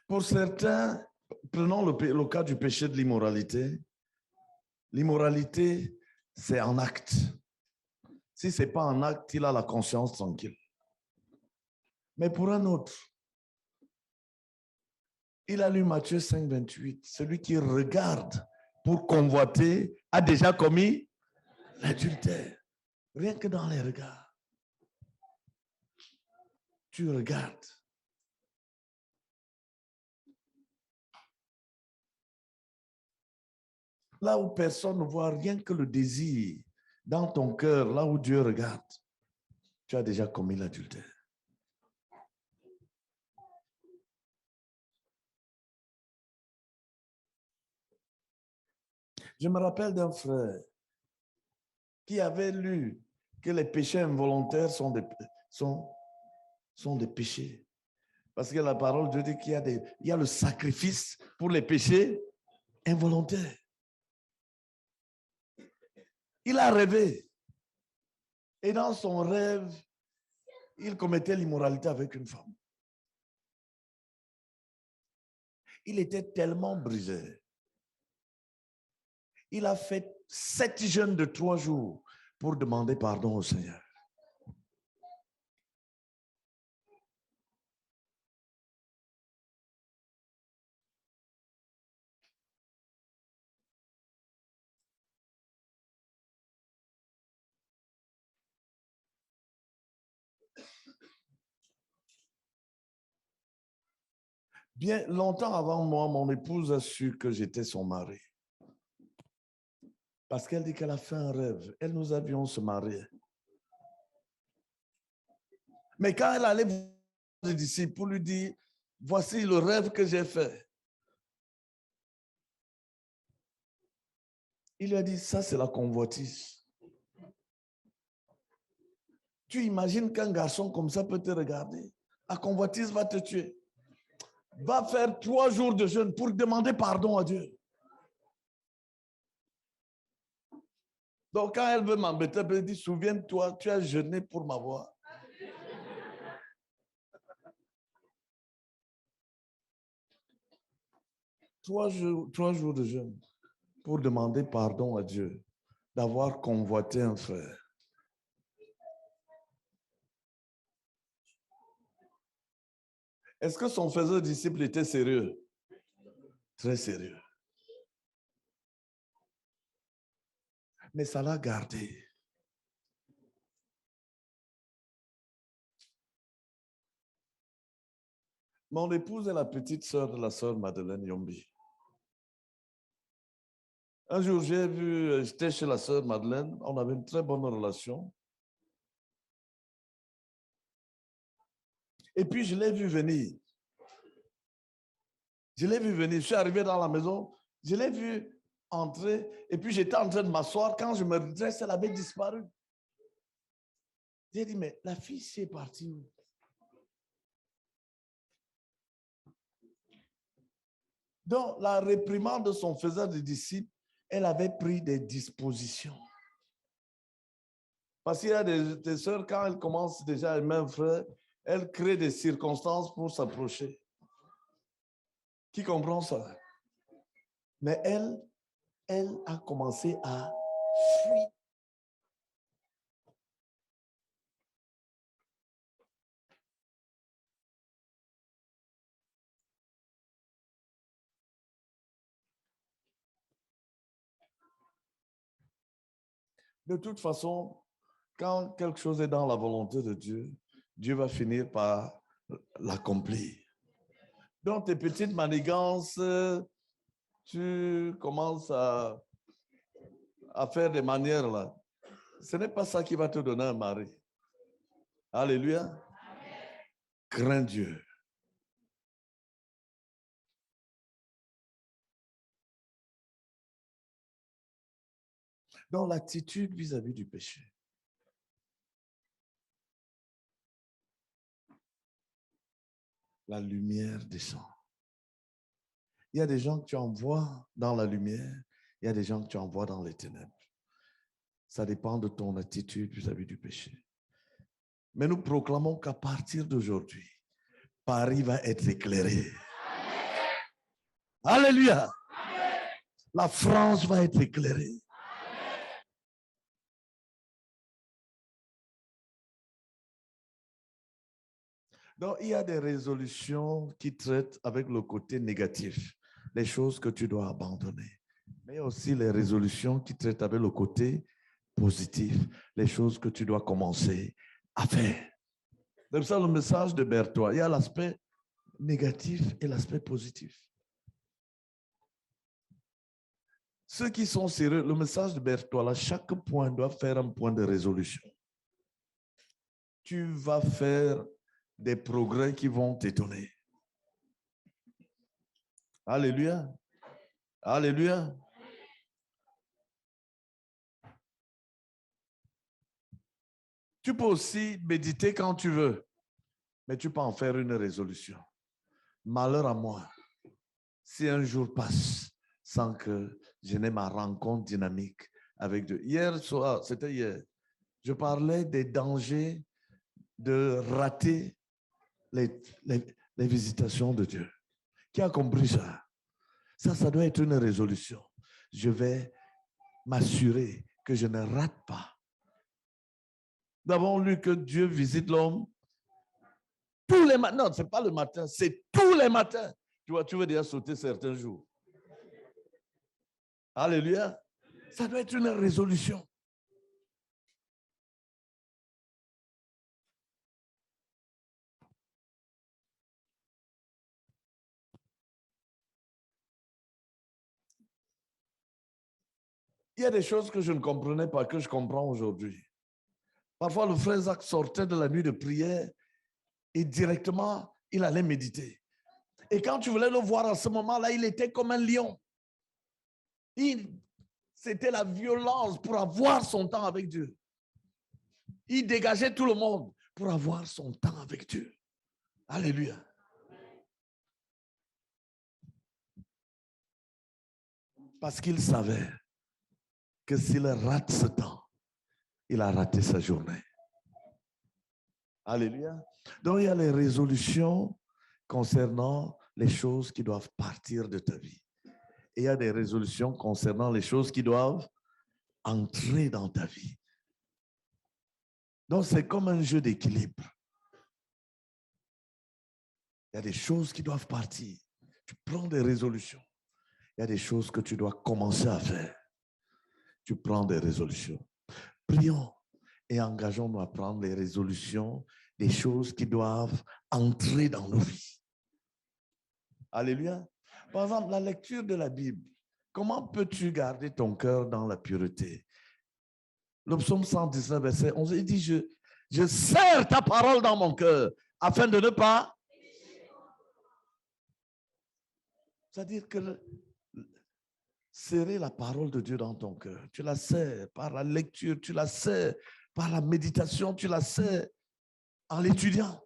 Pour certains, prenons le cas du péché de l'immoralité. L'immoralité, c'est en acte. Si ce n'est pas en acte, il a la conscience tranquille. Mais pour un autre, il a lu Matthieu 5, 28. Celui qui regarde pour convoiter a déjà commis l'adultère. Rien que dans les regards. Tu regardes. Là où personne ne voit, rien que le désir dans ton cœur, là où Dieu regarde, tu as déjà commis l'adultère. Je me rappelle d'un frère qui avait lu que les péchés involontaires sont des péchés. Parce que la parole de Dieu dit qu'il y a le sacrifice pour les péchés involontaires. Il a rêvé. Et dans son rêve, il commettait l'immoralité avec une femme. Il était tellement brisé. Il a fait 7 jeûnes de 3 jours pour demander pardon au Seigneur. Bien longtemps avant moi, mon épouse a su que j'étais son mari. Parce qu'elle dit qu'elle a fait un rêve. Elle, nous avions se marier. Mais quand elle allait voir les disciples pour lui dire, voici le rêve que j'ai fait. Il lui a dit, ça c'est la convoitise. Tu imagines qu'un garçon comme ça peut te regarder? La convoitise va te tuer. Va faire 3 jours de jeûne pour demander pardon à Dieu. Donc, quand elle veut m'embêter, elle dit, souviens-toi, tu as jeûné pour m'avoir. Trois jours de jeûne pour demander pardon à Dieu d'avoir convoité un frère. Est-ce que son faiseur disciple était sérieux? Très sérieux. Mais ça l'a gardé. Mon épouse est la petite sœur de la sœur Madeleine Yombi. Un jour, j'étais chez la sœur Madeleine, on avait une très bonne relation. Et puis, je l'ai vu venir. Je suis arrivé dans la maison, je l'ai vu entrer, et puis j'étais en train de m'asseoir. Quand je me redresse, elle avait disparu. J'ai dit, mais la fille, c'est partie où? Donc, la réprimande de son faiseur de disciples, elle avait pris des dispositions. Parce qu'il y a des sœurs, quand elles commencent déjà à aimer un frère, elles créent des circonstances pour s'approcher. Qui comprend ça? Mais elle a commencé à fuir. De toute façon, quand quelque chose est dans la volonté de Dieu, Dieu va finir par l'accomplir. Donc, tes petites manigances, tu commences à faire des manières là. Ce n'est pas ça qui va te donner un mari. Alléluia. Amen. Crains Dieu. Dans l'attitude vis-à-vis du péché. La lumière descend. Il y a des gens que tu envoies dans la lumière, il y a des gens que tu envoies dans les ténèbres. Ça dépend de ton attitude vis-à-vis du péché. Mais nous proclamons qu'à partir d'aujourd'hui, Paris va être éclairé. Alléluia. La France va être éclairée. Donc, il y a des résolutions qui traitent avec le côté négatif, les choses que tu dois abandonner. Mais il y a aussi les résolutions qui traitent avec le côté positif, les choses que tu dois commencer à faire. C'est ça le message de Berthoud. Il y a l'aspect négatif et l'aspect positif. Ceux qui sont sérieux, le message de Berthoud, là, chaque point doit faire un point de résolution. Tu vas faire des progrès qui vont t'étonner. Alléluia. Alléluia. Tu peux aussi méditer quand tu veux, mais tu peux en faire une résolution. Malheur à moi, si un jour passe sans que je n'ai ma rencontre dynamique avec Dieu. Hier soir, c'était hier, je parlais des dangers de rater les visitations de Dieu. Qui a compris ça? Ça doit être une résolution. Je vais m'assurer que je ne rate pas. Nous avons lu que Dieu visite l'homme tous les matins. Non, ce n'est pas le matin, c'est tous les matins. Tu veux déjà sauter certains jours. Alléluia. Ça doit être une résolution. Il y a des choses que je ne comprenais pas, que je comprends aujourd'hui. Parfois, le frère Zach sortait de la nuit de prière et directement, il allait méditer. Et quand tu voulais le voir à ce moment-là, il était comme un lion. C'était la violence pour avoir son temps avec Dieu. Il dégageait tout le monde pour avoir son temps avec Dieu. Alléluia. Parce qu'il savait que s'il rate ce temps, il a raté sa journée. Alléluia. Donc, il y a les résolutions concernant les choses qui doivent partir de ta vie. Et il y a des résolutions concernant les choses qui doivent entrer dans ta vie. Donc, c'est comme un jeu d'équilibre. Il y a des choses qui doivent partir. Tu prends des résolutions. Il y a des choses que tu dois commencer à faire. Tu prends des résolutions. Prions et engageons-nous à prendre les résolutions des choses qui doivent entrer dans nos vies. Alléluia. Par exemple, la lecture de la Bible. Comment peux-tu garder ton cœur dans la pureté? Le psaume 119, verset 11, il dit, je serre ta parole dans mon cœur afin de ne pas... C'est-à-dire que serrer la parole de Dieu dans ton cœur, tu la serres par la lecture, tu la serres par la méditation, tu la serres en l'étudiant,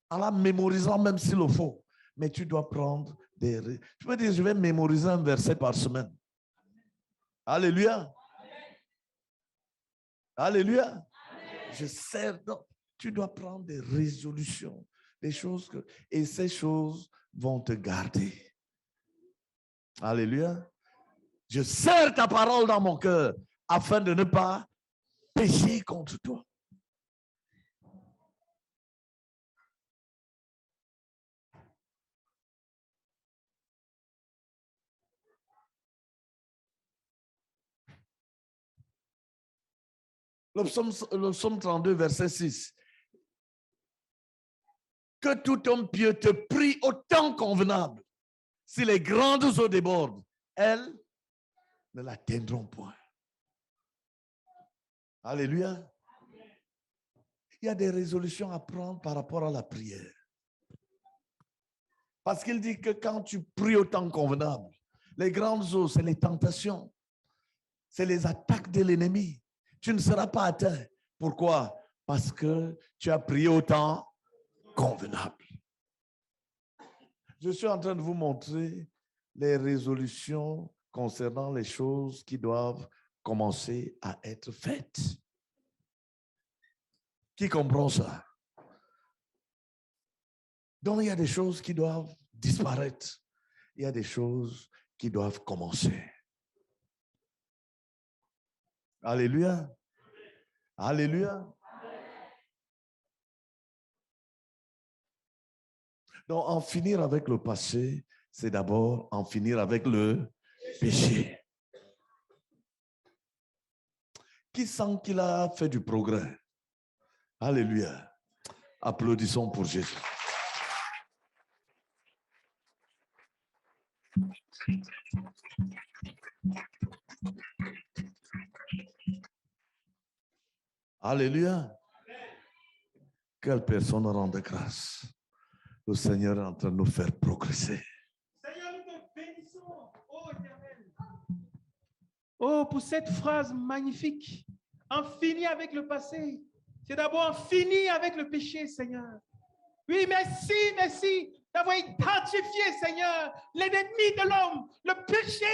en la mémorisant même s'il le faut. Mais tu dois prendre des... Tu peux dire, je vais mémoriser un verset par semaine. Alléluia. Alléluia. Je sers. Non, tu dois prendre des résolutions, des choses que... Et ces choses vont te garder. Alléluia. Je serre ta parole dans mon cœur afin de ne pas pécher contre toi. Le psaume 32, verset 6. Que tout homme pieux te prie au temps convenable. Si les grandes eaux débordent, elles ne l'atteindront point. Alléluia. Il y a des résolutions à prendre par rapport à la prière. Parce qu'il dit que quand tu pries au temps convenable, les grandes eaux, c'est les tentations. C'est les attaques de l'ennemi. Tu ne seras pas atteint. Pourquoi? Parce que tu as prié au temps convenable. Je suis en train de vous montrer les résolutions concernant les choses qui doivent commencer à être faites. Qui comprend ça? Donc, il y a des choses qui doivent disparaître. Il y a des choses qui doivent commencer. Alléluia. Alléluia. Donc, en finir avec le passé, c'est d'abord en finir avec le péché. Qui sent qu'il a fait du progrès? Alléluia. Applaudissons pour Jésus. Alléluia. Quelle personne rend de grâce. Le Seigneur est en train de nous faire progresser. Seigneur, nous te bénissons, ô Éternel. Oh, pour cette phrase magnifique. En finir avec le passé. C'est d'abord en finir avec le péché, Seigneur. Oui, merci d'avoir identifié, Seigneur, l'ennemi de l'homme, le péché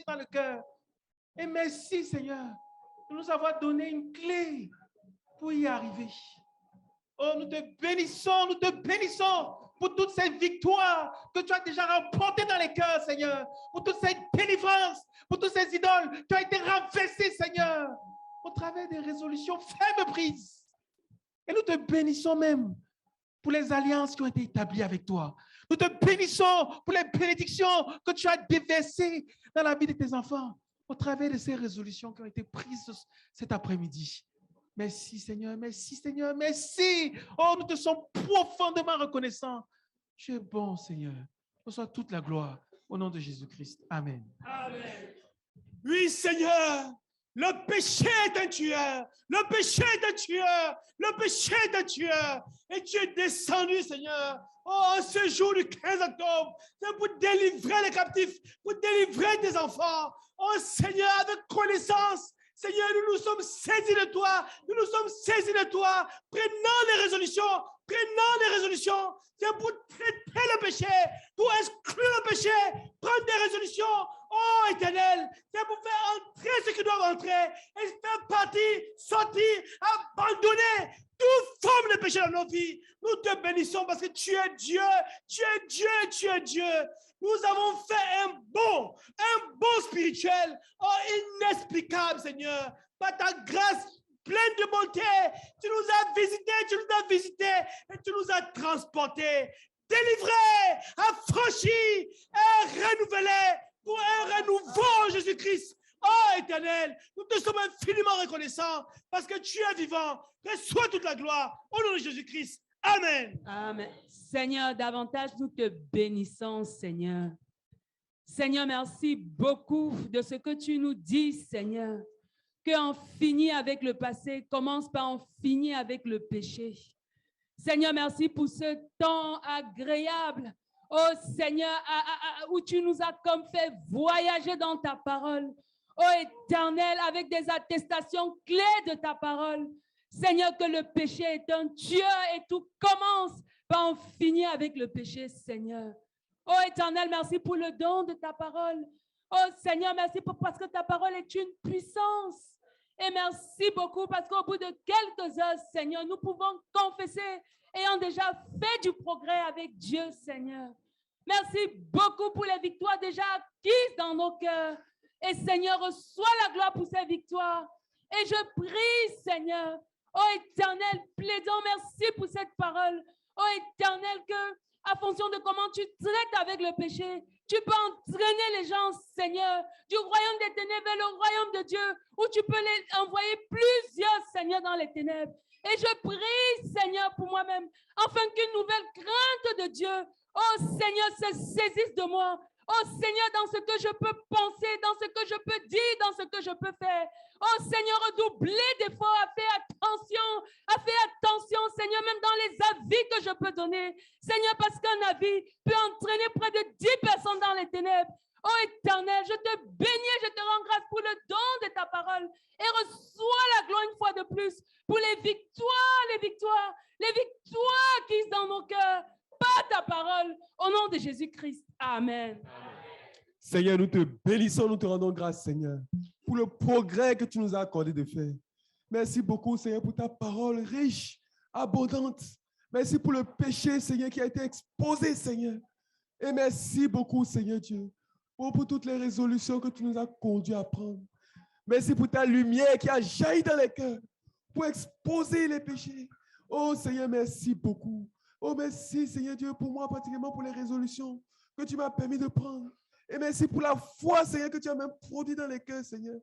dans le cœur. Et merci, Seigneur, de nous avoir donné une clé pour y arriver. Oh, nous te bénissons pour toutes ces victoires que tu as déjà remportées dans les cœurs, Seigneur, pour toute cette délivrance, pour toutes ces idoles qui ont été renversées, Seigneur, au travers des résolutions fermes prises. Et nous te bénissons même pour les alliances qui ont été établies avec toi. Nous te bénissons pour les bénédictions que tu as déversées dans la vie de tes enfants au travers de ces résolutions qui ont été prises cet après-midi. Merci Seigneur, merci. Oh, nous te sommes profondément reconnaissants. Tu es bon Seigneur. Reçois toute la gloire au nom de Jésus-Christ. Amen. Amen. Oui Seigneur, le péché est un tueur. Le péché est un tueur. Le péché est un tueur. Et tu es descendu Seigneur. Oh, en ce jour du 15 octobre, c'est pour délivrer les captifs, pour délivrer tes enfants. Oh Seigneur, avec connaissance, Seigneur, nous nous sommes saisis de toi. Prenons les résolutions. C'est pour traiter le péché, pour exclure le péché. Prendre des résolutions. Oh Éternel, c'est pour faire entrer ceux qui doivent entrer et faire partir, sortir, abandonner toute forme de péché dans nos vies. Nous te bénissons parce que tu es Dieu. Nous avons fait un bond spirituel, inexplicable, Seigneur. Par ta grâce pleine de bonté, tu nous as visités et tu nous as transportés, délivrés, affranchis et renouvelés pour un renouveau, Jésus-Christ. Oh Éternel, nous te sommes infiniment reconnaissants parce que tu es vivant. Reçois toute la gloire au nom de Jésus-Christ. Amen. Amen. Seigneur, davantage nous te bénissons, Seigneur. Seigneur, merci beaucoup de ce que tu nous dis, Seigneur. Qu'en finir avec le passé commence par en finir avec le péché. Seigneur, merci pour ce temps agréable. Oh Seigneur, où tu nous as comme fait voyager dans ta parole. Oh Éternel, avec des attestations clés de ta parole. Seigneur, que le péché est un tueur et tout commence par en finir avec le péché, Seigneur. Oh Éternel, merci pour le don de ta parole. Oh Seigneur, merci parce que ta parole est une puissance. Et merci beaucoup parce qu'au bout de quelques heures, Seigneur, nous pouvons confesser ayant déjà fait du progrès avec Dieu, Seigneur. Merci beaucoup pour les victoires déjà acquises dans nos cœurs. Et Seigneur, reçois la gloire pour ces victoires. Et je prie, Seigneur, oh Éternel, plaidons, merci pour cette parole. Oh Éternel, que à fonction de comment tu traites avec le péché, tu peux entraîner les gens, Seigneur, du royaume des ténèbres vers le royaume de Dieu, où tu peux les envoyer plusieurs, Seigneur, dans les ténèbres. Et je prie, Seigneur, pour moi-même, afin qu'une nouvelle crainte de Dieu, oh Seigneur, se saisisse de moi. Oh Seigneur, dans ce que je peux penser, dans ce que je peux dire, dans ce que je peux faire. Oh Seigneur, redoubler d'efforts à faire attention, Seigneur, même dans les avis que je peux donner. Seigneur, parce qu'un avis peut entraîner près de 10 personnes dans les ténèbres. Oh Éternel, je te bénis, je te rends grâce pour le don de ta parole et reçois la gloire une fois de plus pour les victoires qui sont dans nos cœurs par ta parole. Au nom de Jésus-Christ. Amen. Seigneur, nous te bénissons, nous te rendons grâce, Seigneur, pour le progrès que tu nous as accordé de faire. Merci beaucoup, Seigneur, pour ta parole riche, abondante. Merci pour le péché, Seigneur, qui a été exposé, Seigneur. Et merci beaucoup, Seigneur Dieu, pour toutes les résolutions que tu nous as conduits à prendre. Merci pour ta lumière qui a jailli dans les cœurs pour exposer les péchés. Oh, Seigneur, merci beaucoup. Oh, merci, Seigneur Dieu, pour moi, particulièrement pour les résolutions que tu m'as permis de prendre. Et merci pour la foi, Seigneur, que tu as même produit dans les cœurs, Seigneur.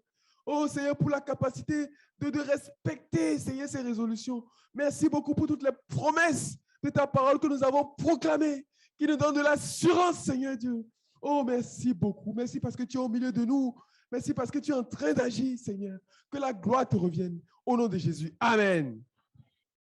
Oh, Seigneur, pour la capacité de respecter, Seigneur, ces résolutions. Merci beaucoup pour toutes les promesses de ta parole que nous avons proclamées, qui nous donnent de l'assurance, Seigneur Dieu. Oh, merci beaucoup. Merci parce que tu es au milieu de nous. Merci parce que tu es en train d'agir, Seigneur. Que la gloire te revienne. Au nom de Jésus. Amen.